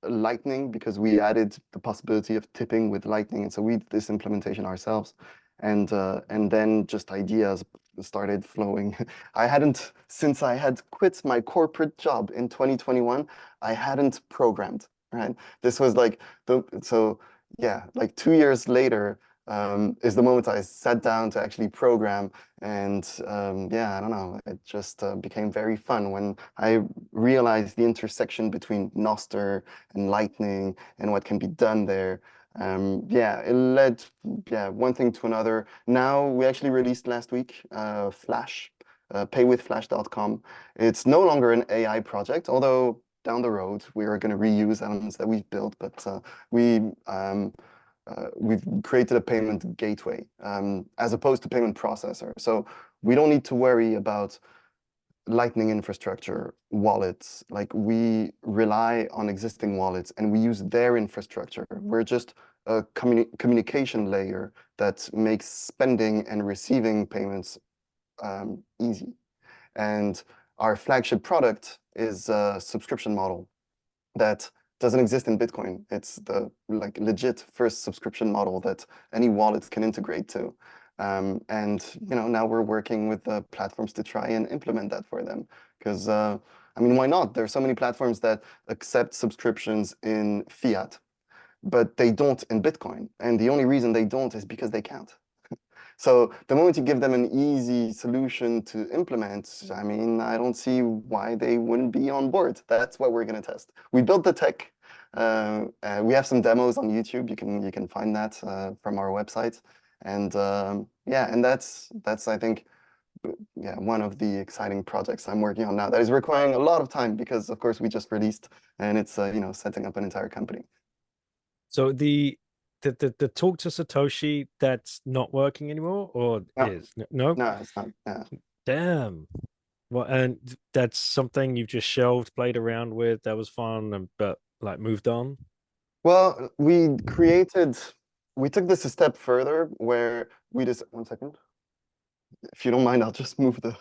Lightning, because we added the possibility of tipping with Lightning, and so we did this implementation ourselves, and then just ideas started flowing. Since I had quit my corporate job in 2021, I hadn't programmed, right? This was like 2 years later is the moment I sat down to actually program. And yeah, I don't know, it just became very fun when I realized the intersection between NOSTR and Lightning and what can be done there. Yeah, it led one thing to another. Now we actually released last week Flash, paywithflash.com. It's no longer an AI project, although down the road we are going to reuse elements that we've built, but we've created a payment gateway as opposed to payment processor. So we don't need to worry about Lightning infrastructure, wallets. Like, we rely on existing wallets and we use their infrastructure. We're just a communication layer that makes spending and receiving payments easy. And our flagship product is a subscription model that doesn't exist in Bitcoin. It's the legit first subscription model that any wallet can integrate to. And now we're working with the platforms to try and implement that for them. Because I mean, why not? There are so many platforms that accept subscriptions in fiat, but they don't in Bitcoin. And the only reason they don't is because they can't. So the moment you give them an easy solution to implement, I mean, I don't see why they wouldn't be on board. That's what we're going to test. We built the tech. We have some demos on YouTube. You can find that from our website. And yeah, and that's I think one of the exciting projects I'm working on now that is requiring a lot of time because, of course, we just released, and it's setting up an entire company. So the talk to Satoshi, that's not working anymore, or No. is? No, It's not. Yeah. Damn. Well, and that's something you've just shelved, played around with, that was fun, but moved on. Well, we took this a step further where we just, one second. If you don't mind, I'll just move the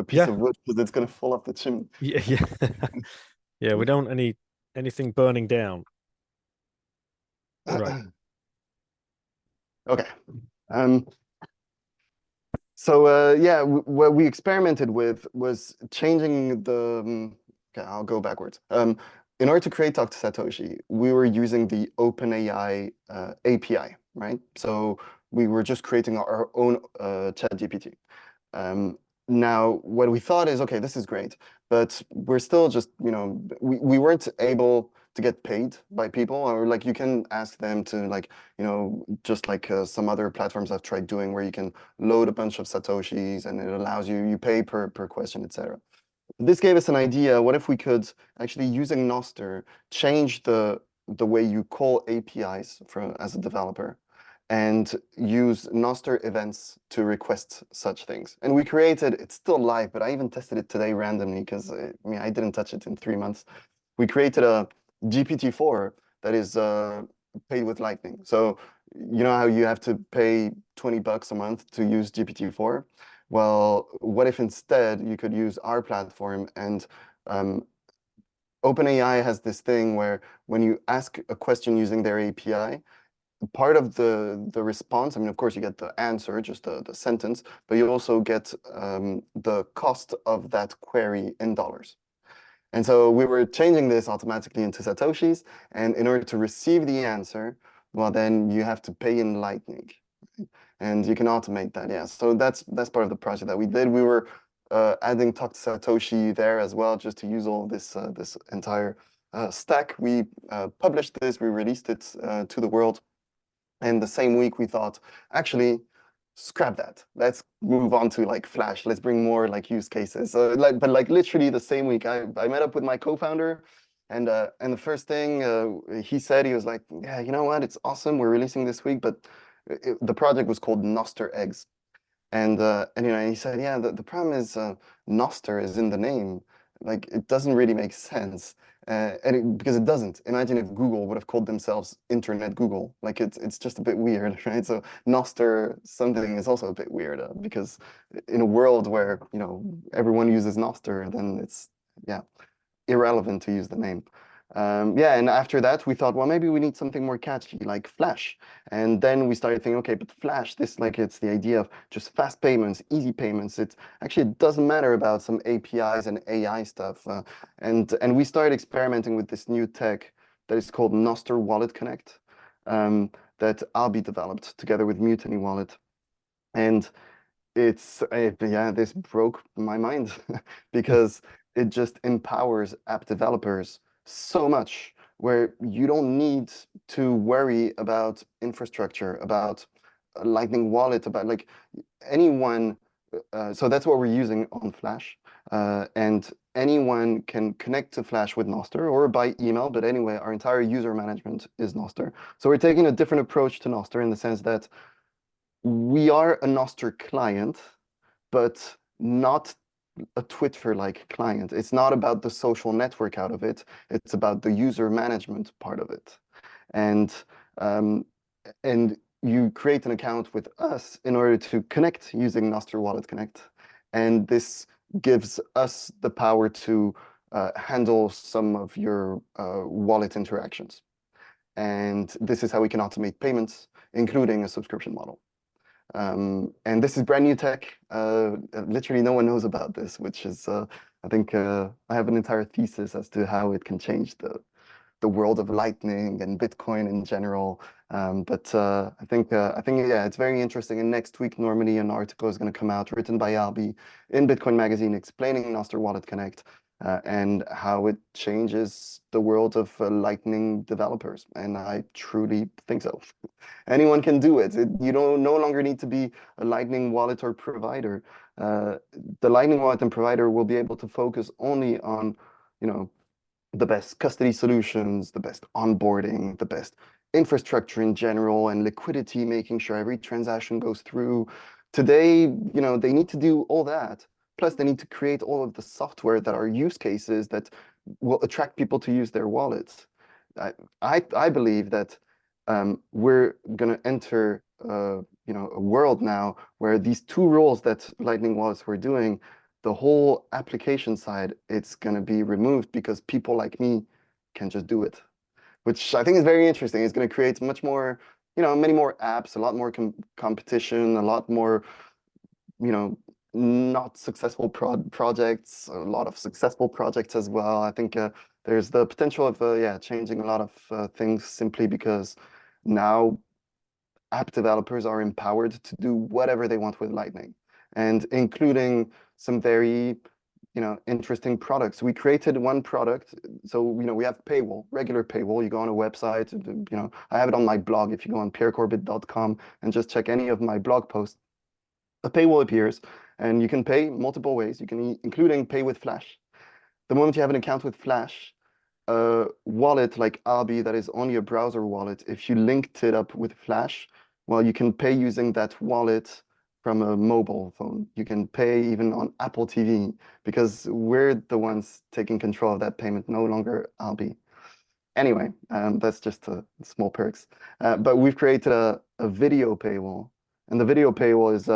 piece of wood because it's going to fall off the chimney. Yeah. Yeah, we don't anything burning down. Right. Okay. So yeah, what we experimented with was changing the. Okay, I'll go backwards. In order to create Talk to Satoshi, we were using the OpenAI API, right? So we were just creating our own ChatGPT. Now, what we thought is, okay, this is great, but we're still just, we weren't able to get paid by people, or like you can ask them to like, just like some other platforms I've tried doing where you can load a bunch of Satoshis and it allows you pay per question, etc. This gave us an idea. What if we could actually, using Nostr, change the way you call APIs as a developer and use Nostr events to request such things. And we created, it's still live, but I even tested it today randomly because I didn't touch it in 3 months. We created a GPT-4 that is paid with Lightning. So you know how you have to pay $20 a month to use GPT-4? Well, what if instead you could use our platform and OpenAI has this thing where when you ask a question using their API, part of the response, I mean, of course, you get the answer, just the sentence, but you also get the cost of that query in dollars. And so we were changing this automatically into Satoshis, and in order to receive the answer, well, then you have to pay in Lightning, and you can automate that. Yeah, so that's part of the project that we did. We were adding Talk to Satoshi there as well, just to use all this this entire stack. We published this, we released it to the world. And the same week we thought, actually, scrap that. Let's move on to like Flash. Let's bring more like use cases. So but like literally the same week, I met up with my co-founder, and the first thing he said, he was like, yeah, you know what? It's awesome. We're releasing this week, but the project was called Nostr Eggs. And he said, yeah, the problem is Nostr is in the name. Like it doesn't really make sense. Because it doesn't. Imagine if Google would have called themselves Internet Google. Like it's just a bit weird, right? So Nostr something is also a bit weird because in a world where everyone uses Nostr, then it's irrelevant to use the name. And after that we thought, well, maybe we need something more catchy like Flash. And then we started thinking, okay, but Flash, it's the idea of just fast payments, easy payments. It doesn't matter about some APIs and AI stuff. And we started experimenting with this new tech that is called Nostr Wallet Connect, that Albi developed together with Mutiny Wallet. And this broke my mind because it just empowers app developers so much, where you don't need to worry about infrastructure, about a Lightning wallet, about like anyone. So that's what we're using on Flash, and anyone can connect to Flash with Nostr or by email. But anyway, our entire user management is Nostr. So we're taking a different approach to Nostr in the sense that we are a Nostr client, but not a Twitter-like client. It's not about the social network out of it. It's about the user management part of it. And you create an account with us in order to connect using Nostr Wallet Connect. And this gives us the power to handle some of your wallet interactions. And this is how we can automate payments, including a subscription model. And this is brand new tech. Literally no one knows about this, which is, I think I have an entire thesis as to how it can change the world of Lightning and Bitcoin in general. But I think yeah, it's very interesting. And next week, normally an article is going to come out written by Albi in Bitcoin Magazine explaining Nostr Wallet Connect and how it changes the world of Lightning developers. And I truly think so. Anyone can do it. You don't no longer need to be a Lightning wallet or provider. The Lightning wallet and provider will be able to focus only on, the best custody solutions, the best onboarding, the best infrastructure in general, and liquidity, making sure every transaction goes through. Today, they need to do all that. Plus, they need to create all of the software that are use cases that will attract people to use their wallets. I believe that we're going to enter a world now where these two roles that Lightning wallets were doing, the whole application side, it's going to be removed because people like me can just do it, which I think is very interesting. It's going to create much more, many more apps, a lot more competition, a lot more not successful projects, a lot of successful projects as well. I think there's the potential of changing a lot of things simply because now app developers are empowered to do whatever they want with Lightning, and including some very interesting products. We created one product, so we have paywall, regular paywall. You go on a website, I have it on my blog. If you go on pierrecorbet.com and just check any of my blog posts, a paywall appears, and you can pay multiple ways. You can including pay with Flash. The moment you have an account with Flash, a wallet like Albi that is only a browser wallet, if you linked it up with Flash, well, you can pay using that wallet from a mobile phone. You can pay even on Apple TV because we're the ones taking control of that payment, no longer Albi. Anyway, that's just small perks. But we've created a video paywall, and the video paywall is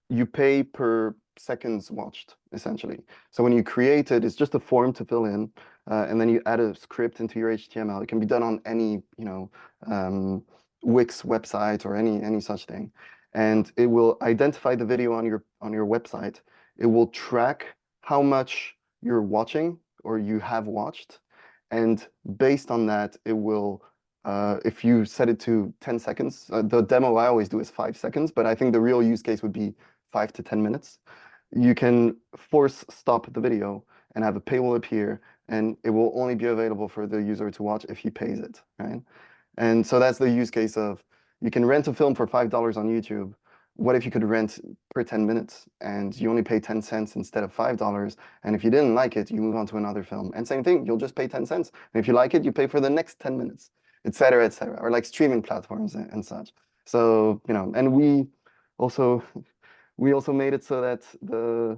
you pay per seconds watched, essentially. So when you create it, it's just a form to fill in, and then you add a script into your HTML. It can be done on any, Wix website or any such thing, and it will identify the video on your website. It will track how much you're watching or you have watched, and based on that, it will. If you set it to 10 seconds, the demo I always do is 5 seconds, but I think the real use case would be 5 to 10 minutes. You can force stop the video and have a paywall appear, and it will only be available for the user to watch if he pays it, right? And so that's the use case of, you can rent a film for $5 on YouTube. What if you could rent per 10 minutes and you only pay 10 cents instead of $5? And if you didn't like it, you move on to another film. And same thing, you'll just pay 10 cents. And if you like it, you pay for the next 10 minutes, et cetera, or like streaming platforms and such. So, and we also made it so that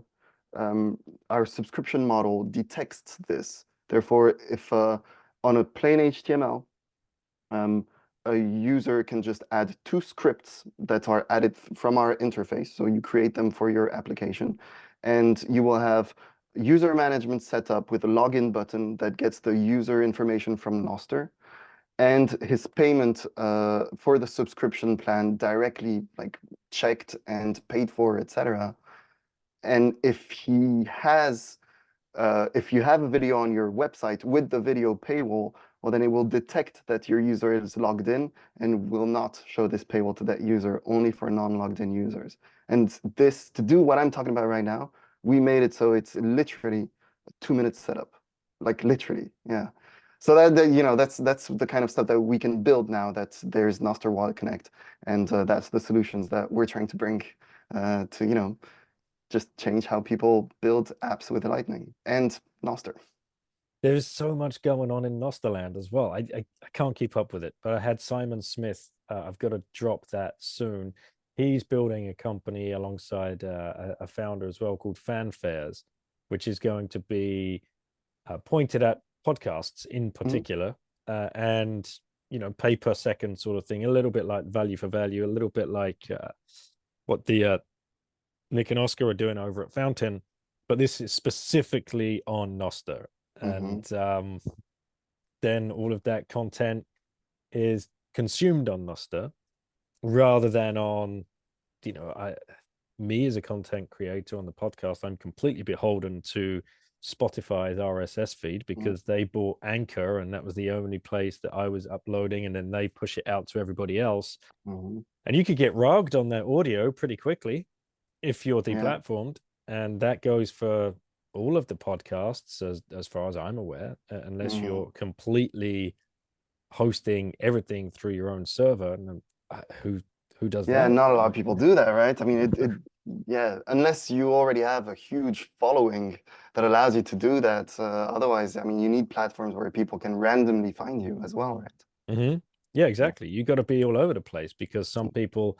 our subscription model detects this. Therefore, if on a plain HTML, a user can just add 2 scripts that are added from our interface. So you create them for your application, and you will have user management set up with a login button that gets the user information from NOSTR, and his payment for the subscription plan directly checked and paid for, etc. And if you have a video on your website with the video paywall, well, then it will detect that your user is logged in and will not show this paywall to that user, only for non-logged in users. And this, to do what I'm talking about right now, we made it so it's literally a 2-minute setup, like literally, yeah. So that's the kind of stuff that we can build now that there's NOSTR Wallet Connect, and that's the solutions that we're trying to bring to just change how people build apps with Lightning and NOSTR. There's so much going on in Nosterland as well. I can't keep up with it, but I had Simon Smith. I've got to drop that soon. He's building a company alongside a founder as well called Fanfares, which is going to be pointed at podcasts in particular, and pay per second sort of thing, a little bit like value for value, a little bit like what the Nick and Oscar are doing over at Fountain, but this is specifically on NOSTR. And then all of that content is consumed on NOSTR rather than on, me as a content creator on the podcast, I'm completely beholden to Spotify's RSS feed because they bought Anchor, and that was the only place that I was uploading, and then they push it out to everybody else. And you could get rugged on their audio pretty quickly if you're deplatformed, and that goes for all of the podcasts as far as I'm aware, unless you're completely hosting everything through your own server. And who does that? Yeah, not a lot of people do that, right? I mean, unless you already have a huge following that allows you to do that. Otherwise, I mean, you need platforms where people can randomly find you as well, right? Yeah, exactly. You got to be all over the place because some people,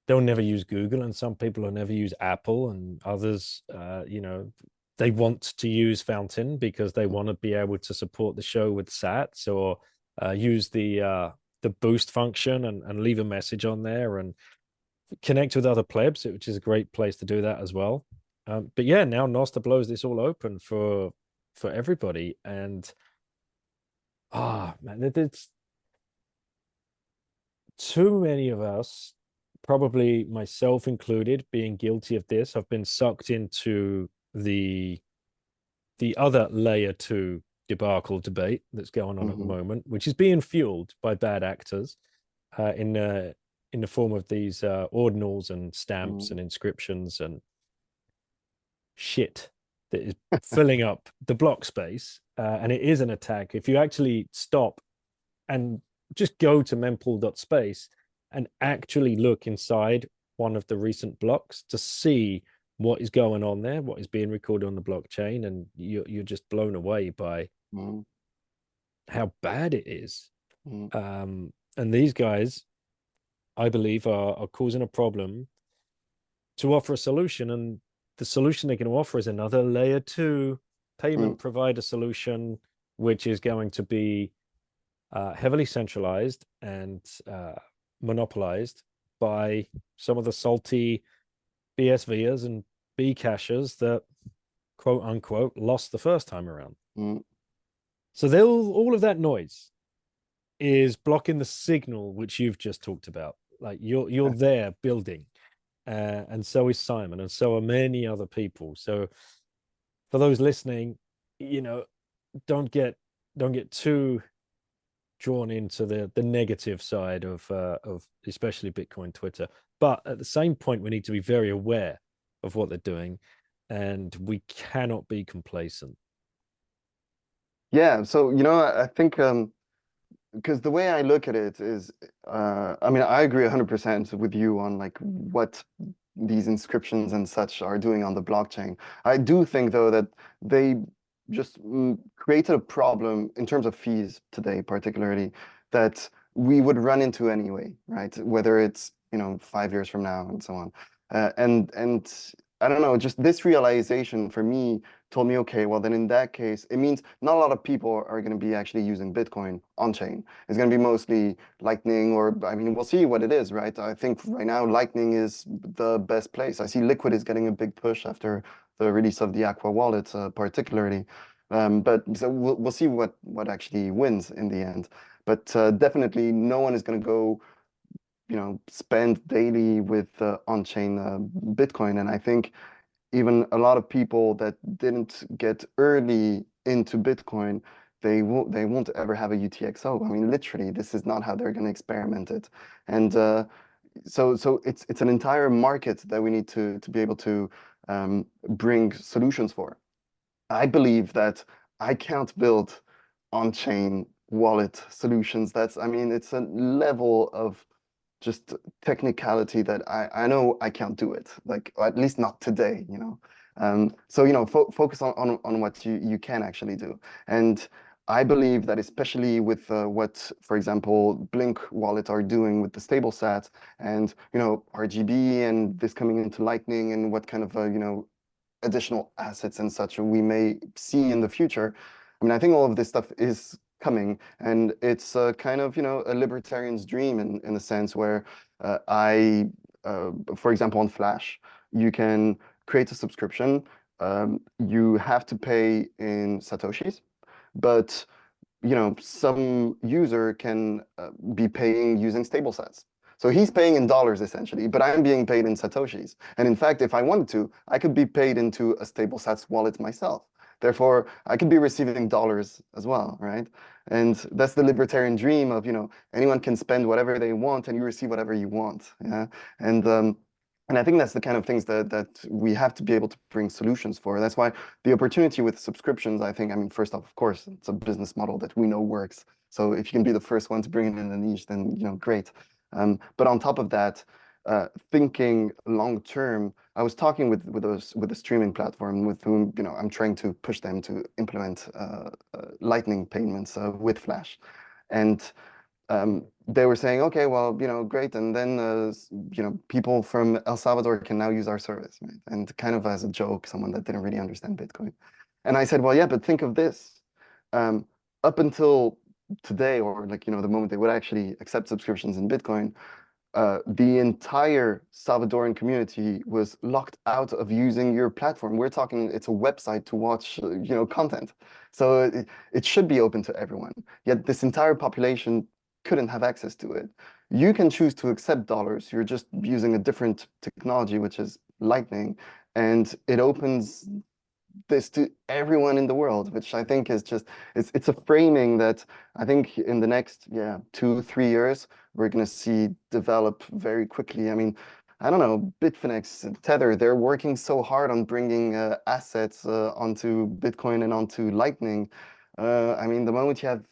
they'll never use Google, and some people will never use Apple, and others, they want to use Fountain because they want to be able to support the show with sats, or use the boost function and leave a message on there and connect with other plebs, which is a great place to do that as well. But yeah, now NOSTR blows this all open for everybody, and man, it's too many of us probably myself included, being guilty of this. I've been sucked into the other layer 2 debacle debate that's going on at the moment, which is being fueled by bad actors in the form of these ordinals and stamps and inscriptions and shit that is filling up the block space. And it is an attack. If you actually stop and just go to mempool.space and actually look inside one of the recent blocks to see what is going on there, what is being recorded on the blockchain, and you're just blown away by how bad it is. And these guys, I believe, are causing a problem to offer a solution, and the solution they're going to offer is another layer 2 payment provider solution, which is going to be heavily centralized and monopolized by some of the salty BSVers and B cashers that, quote unquote, lost the first time around. So all of that noise is blocking the signal which you've just talked about. Like you're there building, and so is Simon, and so are many other people. So for those listening, don't get too drawn into the negative side of especially Bitcoin Twitter. But at the same point, we need to be very aware of what they're doing, and we cannot be complacent. Yeah, so I think because the way I look at it is, I mean, I agree 100% with you on like what these inscriptions and such are doing on the blockchain. I do think though that they just created a problem in terms of fees today, particularly, that we would run into anyway, right? Whether it's 5 years from now and so on, and I don't know, just this realization for me told me, okay, well then in that case, it means not a lot of people are going to be actually using Bitcoin on chain. It's going to be mostly Lightning, or I mean, we'll see what it is, right? I think right now Lightning is the best place. I see Liquid is getting a big push after the release of the Aqua wallet, particularly. But so we'll see what actually wins in the end. But definitely, no one is going to go, spend daily with on-chain Bitcoin. And I think even a lot of people that didn't get early into Bitcoin, they won't ever have a UTXO. I mean, literally, this is not how they're going to experiment it. And so it's an entire market that we need to be able to bring solutions for. I believe that I can't build on-chain wallet solutions. I mean, it's a level of just technicality that I know I can't do it, like, or at least not today, So, focus on what you can actually do. And I believe that especially with what, for example, Blink Wallet are doing with the stable sats and, RGB and this coming into Lightning and what kind of, additional assets and such we may see in the future. I mean, I think all of this stuff is coming, and it's kind of a libertarian's dream in a sense where for example, on Flash, you can create a subscription. You have to pay in Satoshis, but some user can be paying using stable sats. So he's paying in dollars essentially, but I'm being paid in Satoshis. And in fact, if I wanted to, I could be paid into a stable sats wallet myself. Therefore, I could be receiving dollars as well, right? And that's the libertarian dream of, anyone can spend whatever they want and you receive whatever you want. Yeah. And I think that's the kind of things that we have to be able to bring solutions for. That's why the opportunity with subscriptions, I mean, first off, of course, it's a business model that we know works. So if you can be the first one to bring it in the niche, then, great. But on top of that, thinking long term, I was talking with a streaming platform with whom I'm trying to push them to implement Lightning payments with Flash, and they were saying, okay, well, great, and then people from El Salvador can now use our service, right? And kind of as a joke, someone that didn't really understand Bitcoin, and I said, well, yeah, but think of this, up until today, or like the moment they would actually accept subscriptions in Bitcoin, the entire Salvadoran community was locked out of using your platform. We're talking, it's a website to watch, content. So it should be open to everyone. Yet this entire population couldn't have access to it. You can choose to accept dollars. You're just using a different technology, which is Lightning, and it opens this to everyone in the world, which I think is just, it's a framing that I think in the next 2-3 years we're going to see develop very quickly. I mean, I don't know, Bitfinex, Tether, they're working so hard on bringing assets onto Bitcoin and onto Lightning. I mean, the moment you have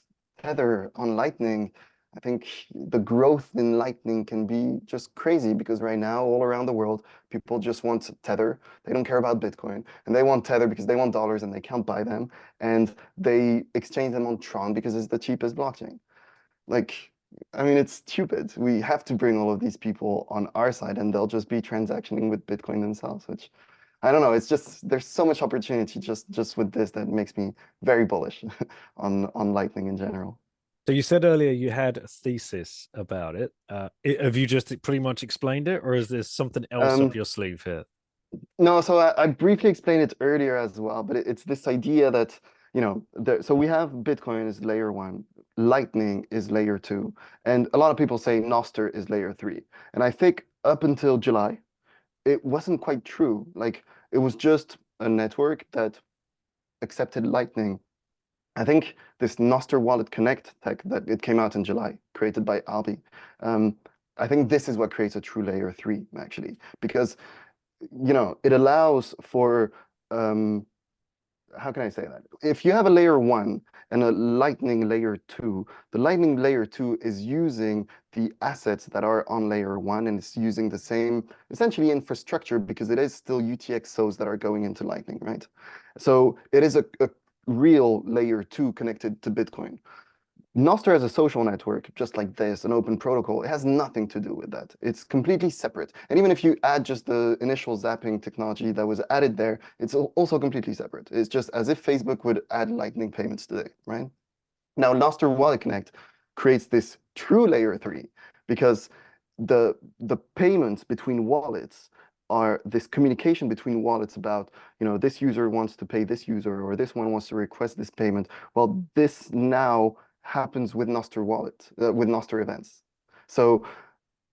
Tether on Lightning, I think the growth in Lightning can be just crazy, because right now all around the world, people just want Tether. They don't care about Bitcoin, and they want Tether because they want dollars and they can't buy them. And they exchange them on Tron because it's the cheapest blockchain. Like, I mean, it's stupid. We have to bring all of these people on our side, and they'll just be transactioning with Bitcoin themselves, which I don't know. It's just, there's so much opportunity just with this that makes me very bullish on Lightning in general. So you said earlier you had a thesis about it. Have you just pretty much explained it, or is there something else up your sleeve here? No, so I briefly explained it earlier as well, but it's this idea that, you know, so we have Bitcoin is layer 1, Lightning is layer 2, and a lot of people say NOSTR is layer 3. And I think up until July, it wasn't quite true. Like, it was just a network that accepted Lightning. I think this Nostr Wallet Connect tech that it came out in July, created by Albi. I think this is what creates a true layer 3, actually, because, you know, it allows for, how can I say that? If you have a layer 1 and a Lightning layer 2, the Lightning layer 2 is using the assets that are on layer 1, and it's using the same, essentially, infrastructure, because it is still UTXOs that are going into Lightning, right? So it is a real layer 2 connected to Bitcoin. Nostr as a social network, just like this, an open protocol, it has nothing to do with that. It's completely separate. And even if you add just the initial zapping technology that was added there, it's also completely separate. It's just as if Facebook would add Lightning payments today, right? Now, Nostr Wallet Connect creates this true layer 3, because the payments between wallets are this communication between wallets about, you know, this user wants to pay this user, or this one wants to request this payment. Well, this now happens with Nostr Wallet, with Nostr events. So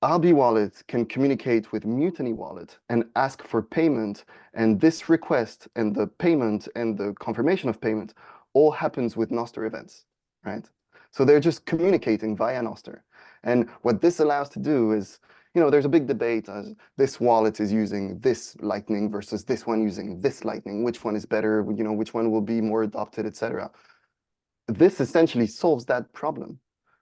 Albi Wallet can communicate with Mutiny Wallet and ask for payment, and this request and the payment and the confirmation of payment all happens with Nostr events, right? So they're just communicating via Nostr. And what this allows to do is, you know, there's a big debate as this wallet is using this Lightning versus this one using this Lightning. Which one is better? You know, which one will be more adopted, etc. This essentially solves that problem.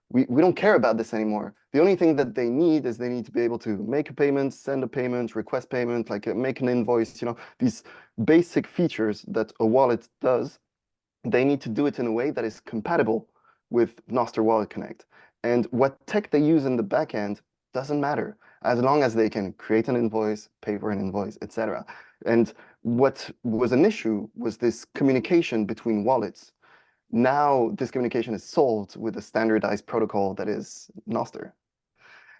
We don't care about this anymore. The only thing that they need is they need to be able to make a payment, send a payment, request payment, like make an invoice, you know, these basic features that a wallet does. They need to do it in a way that is compatible with Nostr Wallet Connect. And what tech they use in the backend doesn't matter, as long as they can create an invoice, pay for an invoice, etc. And what was an issue was this communication between wallets. Now this communication is solved with a standardized protocol that is Nostr.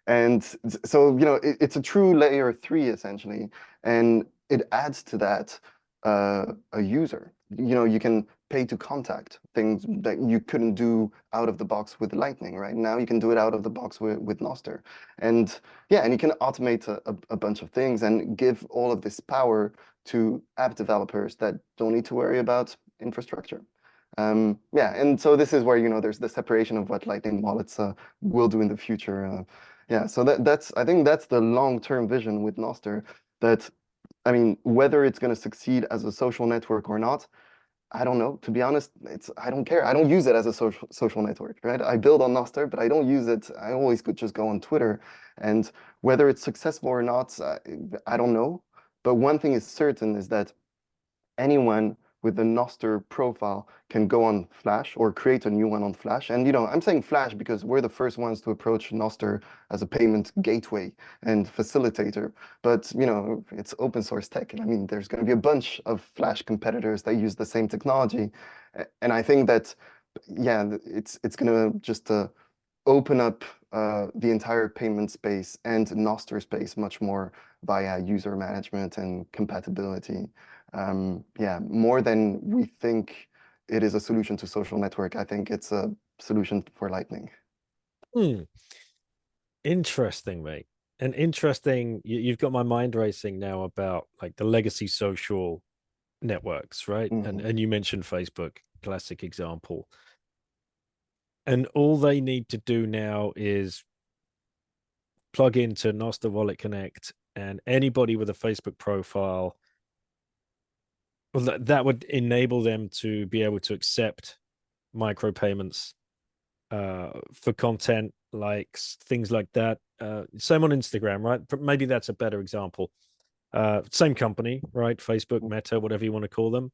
And so, you know, it's a true layer 3 essentially, and it adds to that a user. You know, you can pay to contact, things that you couldn't do out of the box with Lightning, right? Now you can do it out of the box with Nostr. And yeah, and you can automate a bunch of things and give all of this power to app developers that don't need to worry about infrastructure. Yeah, and so this is where, you know, there's the separation of what Lightning wallets will do in the future. Yeah, so that's, I think that's the long-term vision with Nostr, that, I mean, whether it's going to succeed as a social network or not, I don't know. To be honest, I don't care. I don't use it as a social network, right? I build on Nostr, but I don't use it. I always could just go on Twitter, and whether it's successful or not, I don't know. But one thing is certain is that anyone with the Nostr profile can go on Flash or create a new one on Flash. And, you know, I'm saying Flash because we're the first ones to approach Nostr as a payment gateway and facilitator. But, you know, it's open source tech. I mean, there's going to be a bunch of Flash competitors that use the same technology. And I think that, yeah, it's going to just open up the entire payment space and Nostr space much more via user management and compatibility. Yeah, more than we think it is a solution to social network. I think it's a solution for Lightning. Hmm. Interesting, mate. And interesting, you've got my mind racing now about like the legacy social networks, right? Mhm. And you mentioned Facebook, classic example. And all they need to do now is plug into NOSTR Wallet Connect, and anybody with a Facebook profile, well, that would enable them to be able to accept micropayments for content, likes, things like that. Same on Instagram, right? Maybe that's a better example. Same company, right? Facebook, Meta, whatever you want to call them.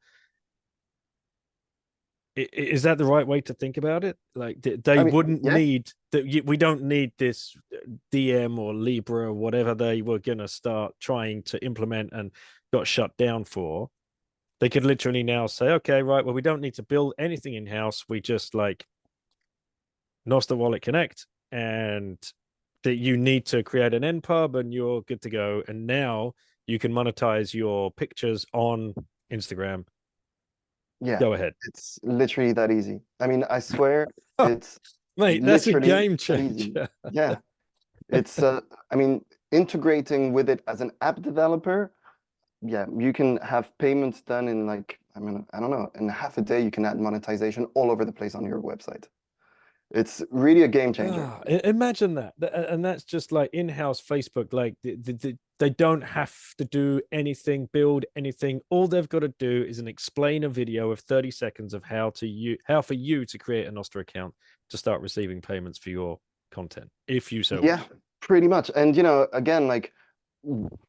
Is that the right way to think about it? Like they I mean, wouldn't yeah, need that. We don't need this DM or Libra or whatever they were going to start trying to implement and got shut down for. They could literally now say, okay, right, well, we don't need to build anything in house. We just like NOSTR Wallet Connect, and that you need to create an NPub and you're good to go. And now you can monetize your pictures on Instagram. yeah, Go ahead. it's literally that easy. I mean, I swear it's Mate, that's a literally game that easy. changer. Yeah, it's I mean, integrating with it as an app developer, yeah, you can have payments done in like, I mean, I don't know, in half a day you can add monetization all over the place on your website. It's really a game changer. Imagine that. And that's just like in-house Facebook. Like they don't have to do anything, build anything. All they've got to do is explain a video of 30 seconds of how for you to create a Nostra account to start receiving payments for your content, if you so Yeah, wish. pretty much. And again, like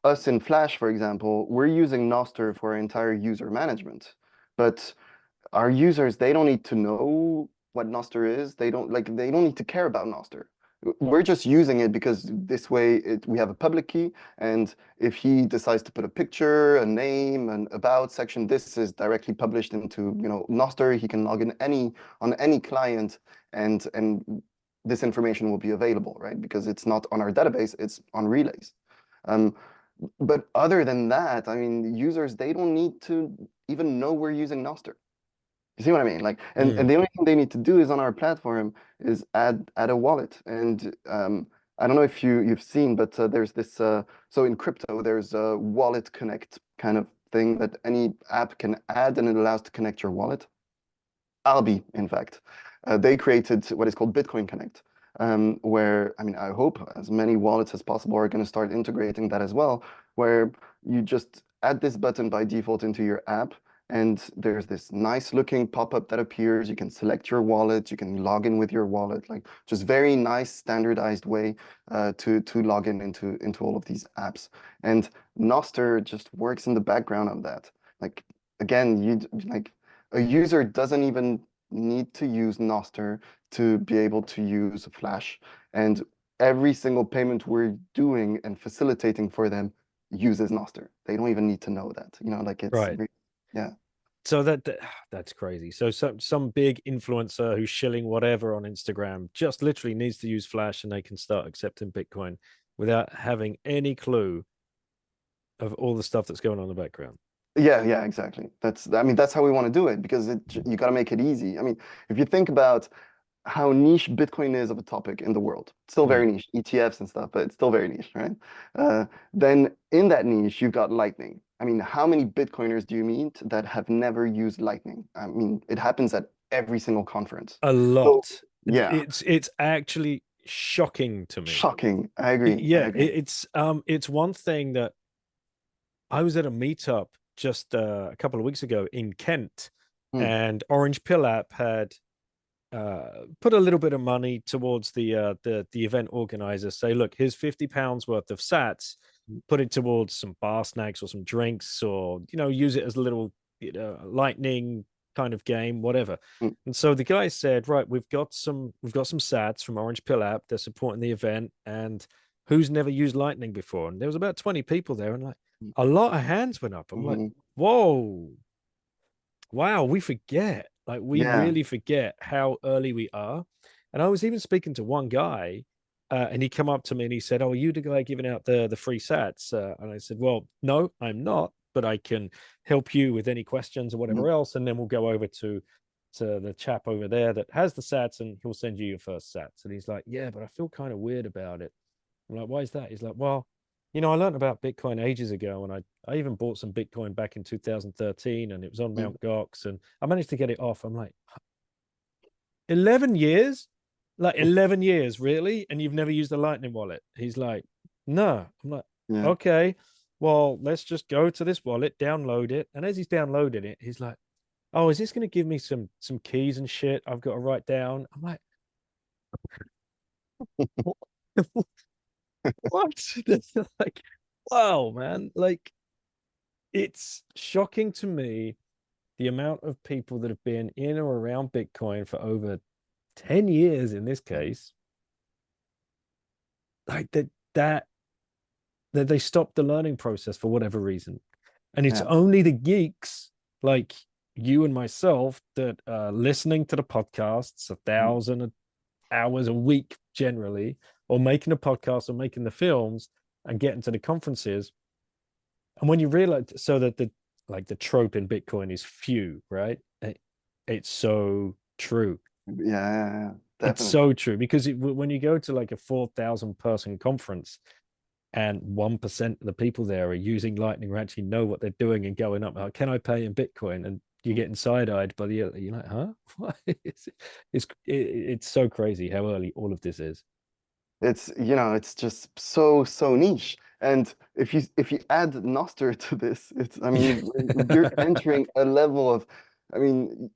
us in Flash, for example, we're using Nostr for entire user management. But our users, they don't need to know what Nostr is. They don't need to care about Nostr. We're just using it because this way we have a public key, and if he decides to put a picture, a name, an about section, this is directly published into Nostr. He can log in on any client, and this information will be available, right? Because it's not on our database, it's on relays. Um, but other than that, I mean, users, they don't need to even know we're using Nostr. You see what I mean? Like, and the only thing they need to do is on our platform is add a wallet. And I don't know if you've seen, but there's this. So in crypto, there's a wallet connect kind of thing that any app can add, and it allows to connect your wallet. Albi, in fact, they created what is called Bitcoin Connect, where I mean, I hope as many wallets as possible are going to start integrating that as well, where you just add this button by default into your app, and there's this nice looking pop-up that appears. You can select your wallet, you can log in with your wallet, like just very nice standardized way to log in into all of these apps. And Nostr just works in the background of that. Like again, you like a user doesn't even need to use Nostr to be able to use Flash. And every single payment we're doing and facilitating for them uses Nostr. They don't even need to know that. Like it's Right. yeah. So that's crazy. So some big influencer who's shilling whatever on Instagram just literally needs to use Flash, and they can start accepting Bitcoin without having any clue of all the stuff that's going on in the background. Yeah, exactly. I mean, that's how we want to do it because you got to make it easy. I mean, if you think about how niche Bitcoin is of a topic in the world, still very niche, ETFs and stuff, but it's still very niche, right? Then in that niche, you've got Lightning. I mean, how many Bitcoiners do you meet that have never used Lightning? I mean, it happens at every single conference. A So, lot. yeah, It's actually shocking to me. shocking. I agree. I Yeah, agree. it's one thing that I was at a meetup just a couple of weeks ago in Kent, Hmm. and Orange Pill app had put a little bit of money towards the event organizer. Say, look, here's £50 worth of sats. Put it towards some bar snacks or some drinks, or use it as a little lightning kind of game, whatever. Hmm. And so the guy said, right, we've got some sats from Orange Pill app. They're supporting the event, and who's never used lightning before? And there was about 20 people there, and like a lot of hands went up. I'm like, Hmm. whoa, wow, we forget. Like we Yeah. really forget how early we are. And I was even speaking to one guy, and he come up to me and he said, "Oh, are you the guy giving out the free sats?" And I said, "Well, no, I'm not, but I can help you with any questions or Hmm. whatever else, and then we'll go over to to the chap over there that has the sats, and he'll send you your first sats. And he's like, yeah, but I feel kind of weird about it. I'm like, why is that? He's like, well, you know, I learned about Bitcoin ages ago, and I even bought some Bitcoin back in 2013, and it was on Mount Gox, and I managed to get it off. I'm like, 11 years? Like 11 years, really? And you've never used a Lightning wallet? He's like, no. I'm like, Yeah. okay, well, let's just go to this wallet, download it. And as he's downloading it, he's like, oh, is this going to give me some keys and shit I've got to write down? I'm like, what? Like, wow, man. Like, it's shocking to me the amount of people that have been in or around Bitcoin for over 10 years in this case, like that they stopped the learning process for whatever reason. And it's only the geeks like you and myself that are listening to the podcasts 1,000 hours a week generally, or making a podcast or making the films and getting to the conferences. And when you realize, so that the trope in Bitcoin is few, right? It's so true. Yeah, definitely. It's so true, because when you go to like a 4,000 person conference and 1% of the people there are using Lightning or actually know what they're doing and going up, like, can I pay in Bitcoin? And you're getting side-eyed by you're like, huh? What? It's so crazy how early all of this is. It's, you know, it's just so niche. And if you add NOSTR to this, it's, I mean, you're entering a level of, I mean,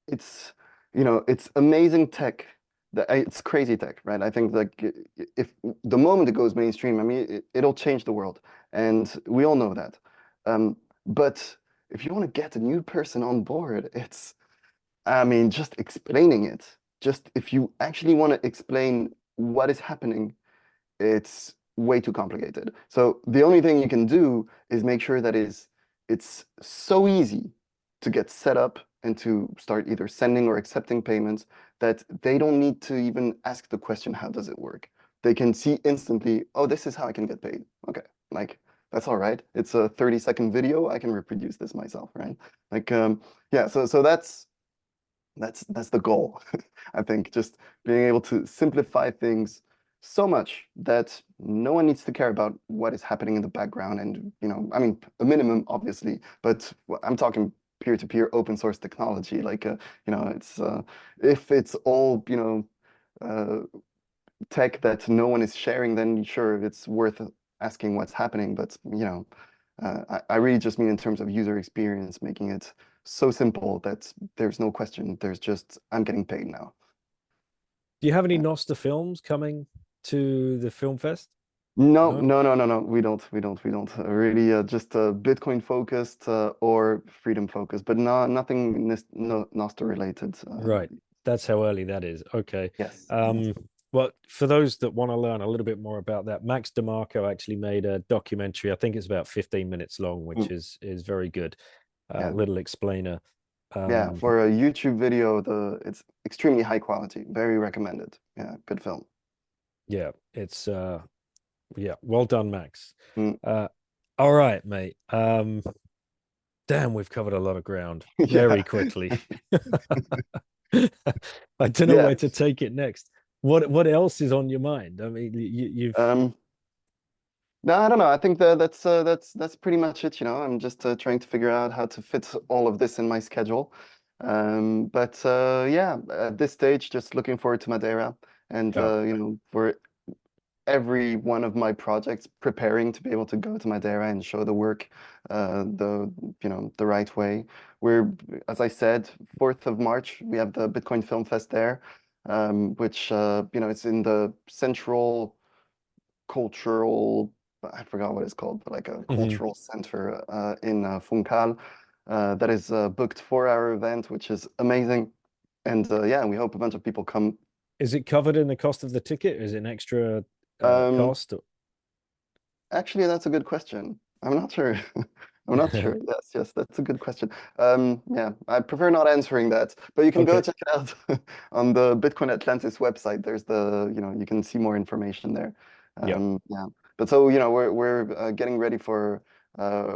it's, you know, it's amazing tech. It's crazy tech, right? I think like if the moment it goes mainstream, I mean, it'll change the world, and we all know that. But if you want to get a new person on board, it's, I mean, just explaining it. Just if you actually want to explain what is happening, it's way too complicated. So the only thing you can do is make sure that it's so easy to get set up and to start either sending or accepting payments that they don't need to even ask the question, how does it work? They can see instantly, oh, this is how I can get paid. Okay, like that's all right. It's a 30-second video. I can reproduce this myself, right? Like, yeah, so that's the goal. I think just being able to simplify things so much that no one needs to care about what is happening in the background. And, you know, I mean, a minimum, obviously, but I'm talking peer-to-peer open source technology. Like, you know, it's if it's all, you know, tech that no one is sharing, then sure, it's worth asking what's happening. But, you know, I really just mean in terms of user experience, making it so simple that there's no question. There's just, I'm getting paid now. Do you have any NOSTR films coming to the film fest? No. We don't. Really, just Bitcoin focused or freedom focused, but nothing Nostr related. Right. That's how early that is. Okay. Yes. Well, for those that want to learn a little bit more about that, Max DeMarco actually made a documentary. I think it's about 15 minutes long, which is very good. Little explainer. Yeah, for a YouTube video, it's extremely high quality. Very recommended. Yeah, good film. Yeah, it's yeah, well done, Max. Mm. All right, mate. Damn, we've covered a lot of ground very quickly. I don't know where to take it next. What else is on your mind? I mean, you've no, I don't know. I think that's pretty much it. You know, I'm just trying to figure out how to fit all of this in my schedule. But yeah, at this stage, just looking forward to Madeira, and you know, for every one of my projects, preparing to be able to go to Madeira and show the work the right way. We're, as I said, 4th of March, we have the Bitcoin Film Fest there, which you know, it's in the central cultural, I forgot what it's called, but like a cultural center in Funchal. That is a booked 4-hour event, which is amazing. And yeah, we hope a bunch of people come. Is it covered in the cost of the ticket? Is it an extra cost? Actually, that's a good question. I'm not sure. I'm not sure. Yes, that's a good question. Yeah, I prefer not answering that, but you can go check it out on the Bitcoin Atlantis website. There's you know, you can see more information there. Yeah. But so, you know, we're getting ready for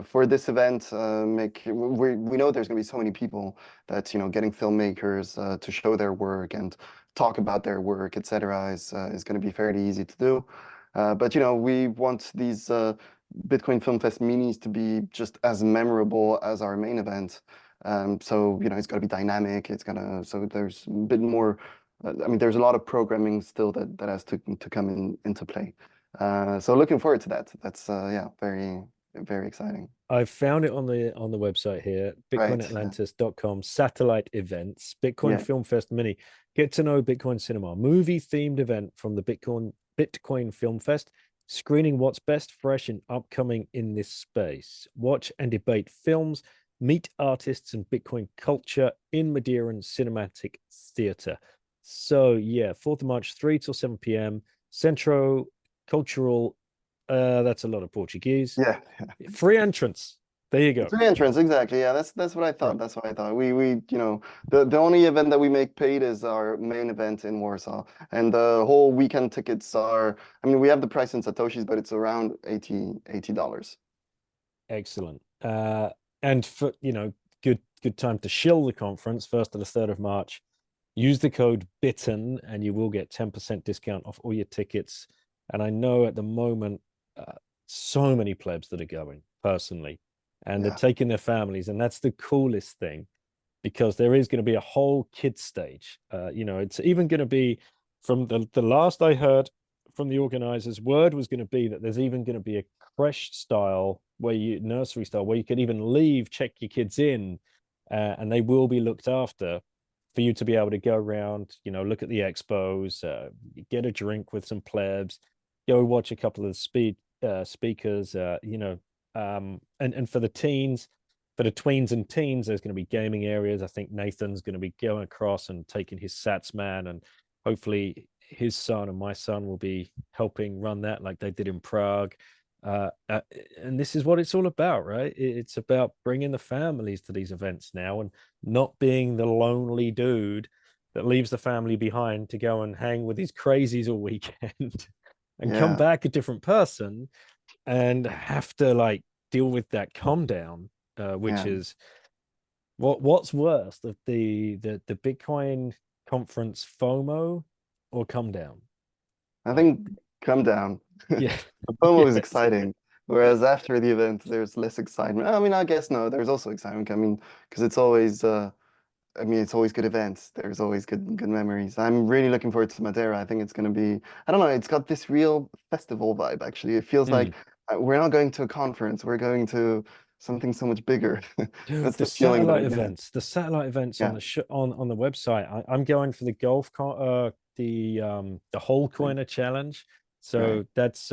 for this event, we know there's going to be so many people that, getting filmmakers to show their work and talk about their work, etc., is going to be fairly easy to do. But we want these Bitcoin Film Fest minis to be just as memorable as our main event. So it's got to be dynamic. So there's a bit more. I mean, there's a lot of programming still that has to come into play. So looking forward to that. That's very, very exciting. I found it on the website here, Right. bitcoinatlantis.com, satellite events, Bitcoin Yeah. Film Fest Mini. Get to know Bitcoin Cinema, movie themed event from the Bitcoin Film Fest, screening what's best, fresh, and upcoming in this space. Watch and debate films, meet artists and Bitcoin culture in Madeiran cinematic theater. So yeah, 4th of March, 3 till 7 p.m. Centro Cultural. That's a lot of Portuguese. Yeah. Free entrance. There you go. Free entrance, exactly. Yeah, that's what I thought. Right. That's what I thought. The only event that we make paid is our main event in Warsaw, and the whole weekend tickets are. I mean, we have the price in Satoshis, but it's around $80. Excellent. And for good time to shill the conference, 1st to the 3rd of March. Use the code BITTEN and you will get 10% discount off all your tickets. And I know at the moment, so many plebs that are going personally, and they're taking their families, and that's the coolest thing, because there is going to be a whole kids stage. It's even going to be, from the last I heard from the organizers, word was going to be that there's even going to be a creche style, nursery style, where you could even leave, check your kids in, and they will be looked after, for you to be able to go around, look at the expos, get a drink with some plebs, go watch a couple of speakers, and for the teens, for the tweens and teens, there's going to be gaming areas. I think Nathan's going to be going across and taking his Sats man, and hopefully his son and my son will be helping run that like they did in Prague. And this is what it's all about, right? It's about bringing the families to these events now, and not being the lonely dude that leaves the family behind to go and hang with these crazies all weekend and come back a different person and have to deal with that calm down, which is what's worse, the Bitcoin conference FOMO or come down? I think come down. Yeah. The FOMO is Yes. exciting, whereas after the event, there's less excitement. I mean, I guess no, there's also excitement. I mean, because it's always, it's always good events. There's always good memories. I'm really looking forward to Madeira. I think it's going to be, I don't know, it's got this real festival vibe, actually. It feels like we're not going to a conference, we're going to something so much bigger. Dude, That's the the feeling that I satellite get. events, Yeah. on the website. I'm going for the the hole coiner challenge. So Right. that's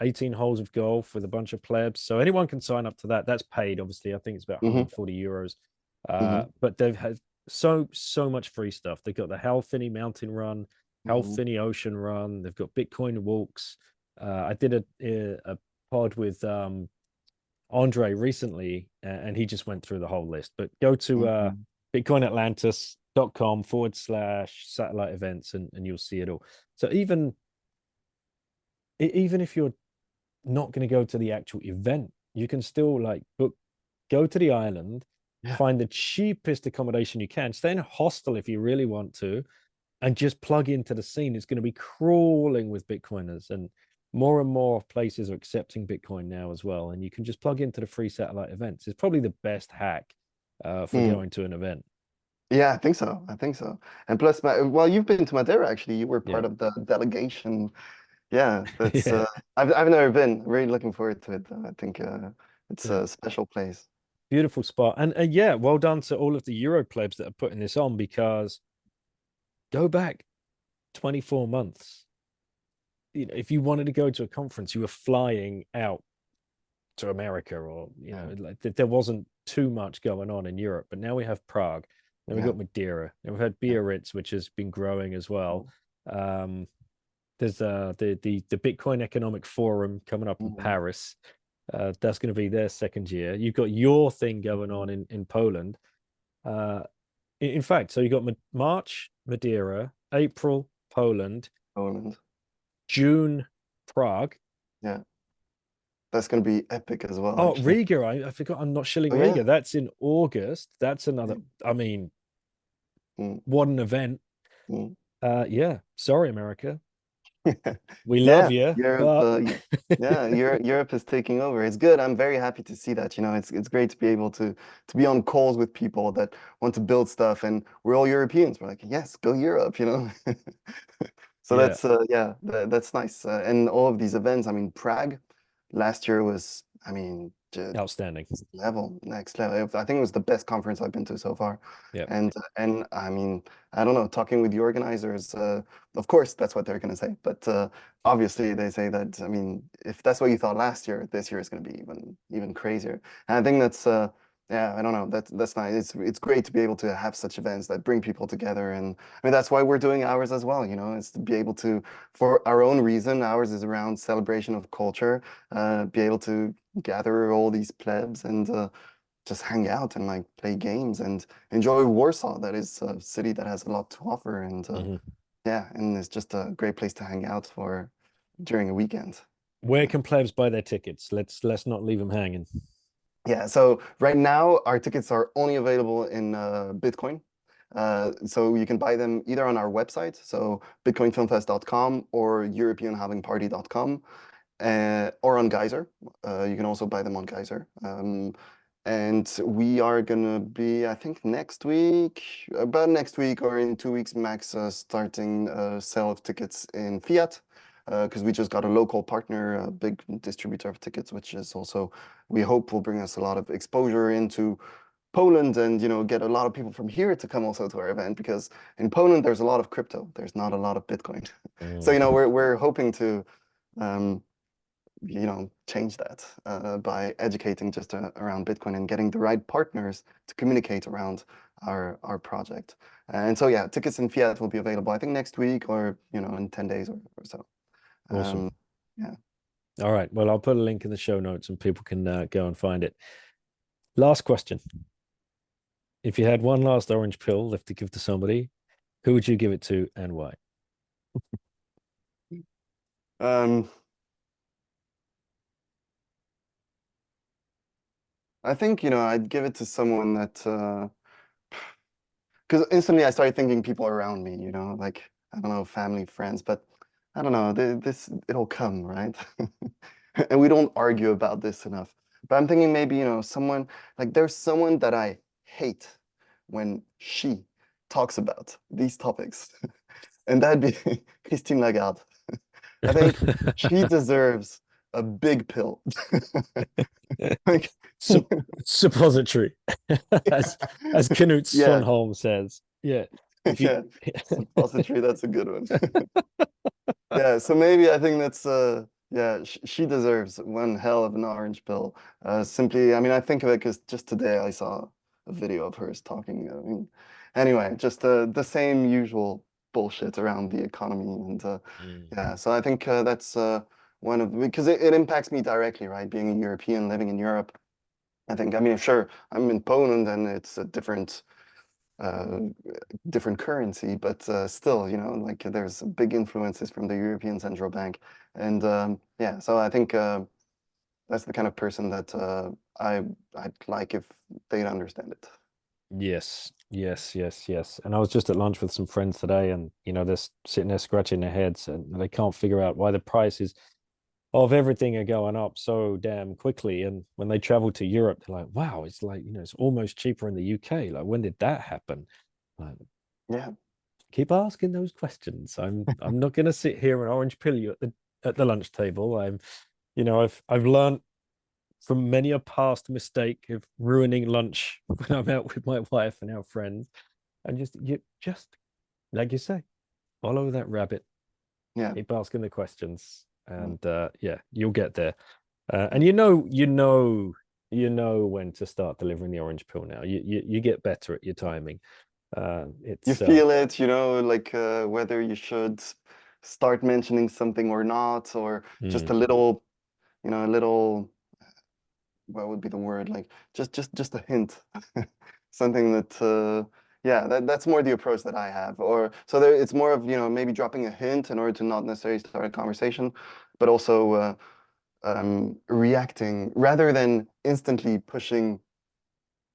18 holes of golf with a bunch of plebs. So anyone can sign up to that. That's paid, obviously. I think it's about 140 euros. But they've had so much free stuff. They've got the Hal Finney Mountain Run, Hal Finney Ocean Run. They've got Bitcoin walks. I did a pod with Andre recently, and he just went through the whole list. But go to bitcoinatlantis.com/satellite events, and you'll see it all. So even if you're not going to go to the actual event, you can still go to the island, find the cheapest accommodation you can, stay in a hostel if you really want to, and just plug into the scene. It's going to be crawling with Bitcoiners, and more places are accepting Bitcoin now as well. And you can just plug into the free satellite events. It's probably the best hack for going to an event. Yeah, I think so. I think so. And plus, well, you've been to Madeira, actually. You were part of the delegation. Yeah, that's Yeah. I've never been. Really looking forward to it, though. I think it's Yeah. a special place. Beautiful spot. And yeah, well done to all of the Euro plebs that are putting this on, because go back 24 months. If you wanted to go to a conference, you were flying out to America, or there wasn't too much going on in Europe. But now we have Prague, then we've got Madeira, then we've had Biarritz, which has been growing as well. There's the Bitcoin Economic Forum coming up in Paris. That's going to be their second year. You've got your thing going on in Poland. In fact, so you got March Madeira, April Poland, Poland. June Prague. Yeah. That's gonna be epic as well, Oh, actually. Riga, I forgot I'm not shilling Oh Riga. yeah. That's in August. That's another, I mean, Mm, what an event. mm. Yeah, sorry, America. We love Yeah, you, Europe. but Yeah, Europe is taking over. It's good. I'm very happy to see that. You know, it's great to be able to be on calls with people that want to build stuff, and we're all Europeans. We're like, yes, go Europe. You know. So yeah, that's yeah, that's nice. And all of these events. I mean, Prague last year was, I mean, just outstanding. next level. I think it was the best conference I've been to so far. Yeah. And I mean, I don't know, talking with the organizers, of course that's what they're gonna say, but obviously they say that, I mean, if that's what you thought last year, this year is gonna be even crazier. And I think that's yeah, I don't know, that's nice. It's great to be able to have such events that bring people together. And I mean, that's why we're doing ours as well, you know, is to be able to, for our own reason, ours is around celebration of culture, be able to gather all these plebs and just hang out and like play games and enjoy Warsaw. That is a city that has a lot to offer, and Mhm. yeah, and it's just a great place to hang out for during a weekend. Where can plebs buy their tickets? Let's not leave them hanging. Yeah, so right now our tickets are only available in Bitcoin. So you can buy them either on our website, so bitcoinfilmfest.com or europeanhalvingparty.com, or on Geyser. You can also buy them on Geyser. And we are gonna be, I think about next week or in 2 weeks max, starting sale of tickets in fiat, because we just got a local partner, a big distributor of tickets, which is also, we hope will bring us a lot of exposure into Poland, and you know, get a lot of people from here to come also to our event, because in Poland there's a lot of crypto, there's not a lot of Bitcoin. So you know, we're hoping to um, you know, change that by educating just around Bitcoin and getting the right partners to communicate around our project. And so yeah, tickets in fiat will be available, I think next week, or you know, in 10 days or so. Awesome. Yeah. All right. Well, I'll put a link in the show notes and people can go and find it. Last question. If you had one last orange pill left to give to somebody, who would you give it to and why? Um, I think, you know, I'd give it to someone that because instantly I started thinking people around me, you know, like, I don't know, family, friends, but I don't know, this, it'll come, right? And we don't argue about this enough. But I'm thinking maybe, you know, someone, like there's someone that I hate when she talks about these topics. And that'd be Christine Lagarde. I think she deserves a big pill. Like, Suppository, as Knut yeah, Svanholm says. Yeah. If you yeah, suppository, that's a good one. Yeah, so maybe I think that's yeah, she deserves one hell of an orange pill. Simply, I mean, I think of it because just today I saw a video of hers talking. I mean, anyway, just the same usual bullshit around the economy, and Mm. yeah. So I think that's one of, because it impacts me directly, right? Being a European living in Europe, I think. I mean, sure, I'm in Poland and it's a uh, different currency, but still, you know, like there's big influences from the European Central Bank. And yeah, so I think that's the kind of person that I'd like if they'd understand it. Yes, yes, yes, yes. And I was just at lunch with some friends today, and they're sitting there scratching their heads, and they can't figure out why the prices of everything are going up so damn quickly. And when they travel to Europe, they're like, "Wow, it's like it's almost cheaper in the UK. Like, when did that happen?" Like, Yeah, keep asking those questions. I'm not going to sit here and orange pill you at the lunch table. I've learned from many a past mistake of ruining lunch when I'm out with my wife and our friends. And just like you say, follow that rabbit, yeah. keep asking the questions, Mm. and yeah, you'll get there. And you know when to start delivering the orange pill now. You get better at your timing. You It's feel it, you know, like whether you should start mentioning something or not, or just mm, a little, you know, a little, what would be the word? Like just a hint, something that yeah, that's more the approach that I have. Or so there, it's more of, you know, maybe dropping a hint in order to not necessarily start a conversation, but also reacting rather than instantly pushing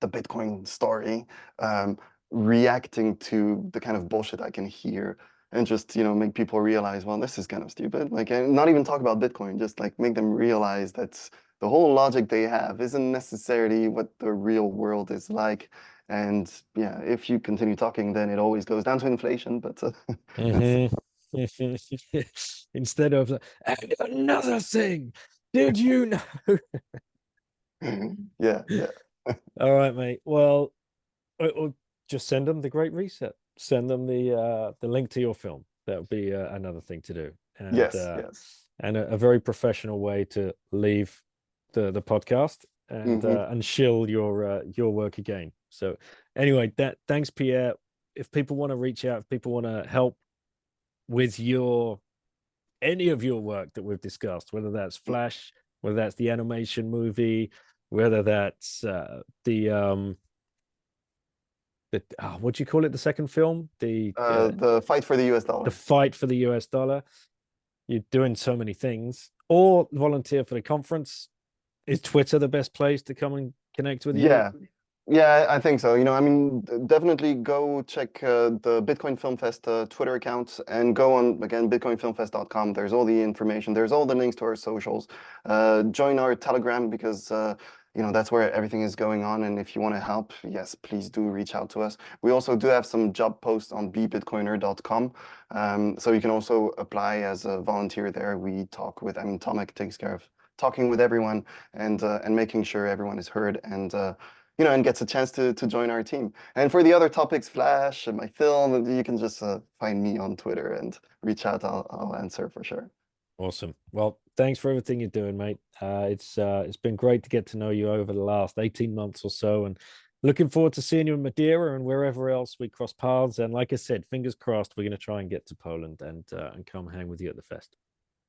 the Bitcoin story, reacting to the kind of bullshit I can hear and just, make people realize, well, this is kind of stupid. Like, and not even talk about Bitcoin, just like make them realize that the whole logic they have isn't necessarily what the real world is like. And yeah, if you continue talking, then it always goes down to inflation. But Mhm. Instead of and another thing, did you know? yeah, yeah. All right, mate. Well, or just send them the Great Reset. Send them the link to your film. That would be another thing to do. Yes, yes. And a very professional way to leave the podcast and shill your work again. So anyway, thanks, Pierre. If people want to reach out, if people want to help with any of your work that we've discussed, whether that's Flash, whether that's the animation movie, whether that's the what do you call it, the second film, The fight for the US dollar. the fight for the US dollar. You're doing so many things, or volunteer for the conference. Is Twitter the best place to come and connect with you? Yeah, I think so. I mean, definitely go check the Bitcoin Film Fest Twitter account and go on, again, bitcoinfilmfest.com. There's all the information. There's all the links to our socials. Join our Telegram because, that's where everything is going on. And if you want to help, yes, please do reach out to us. We also do have some job posts on bebitcoiner.com. So you can also apply as a volunteer there. We talk with, Tomek takes care of talking with everyone and making sure everyone is heard and and gets a chance to join our team. And for the other topics, Flash and my film, you can just find me on Twitter and reach out. I'll answer for sure. Awesome. Well, thanks for everything you're doing, mate. It's been great to get to know you over the last 18 months or so, and looking forward to seeing you in Madeira and wherever else we cross paths. And like I said, fingers crossed, we're going to try and get to Poland and come hang with you at the fest.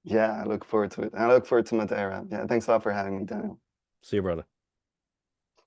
Yeah, I look forward to it. I look forward to Madeira. Yeah, thanks a lot for having me, Daniel. See you, brother.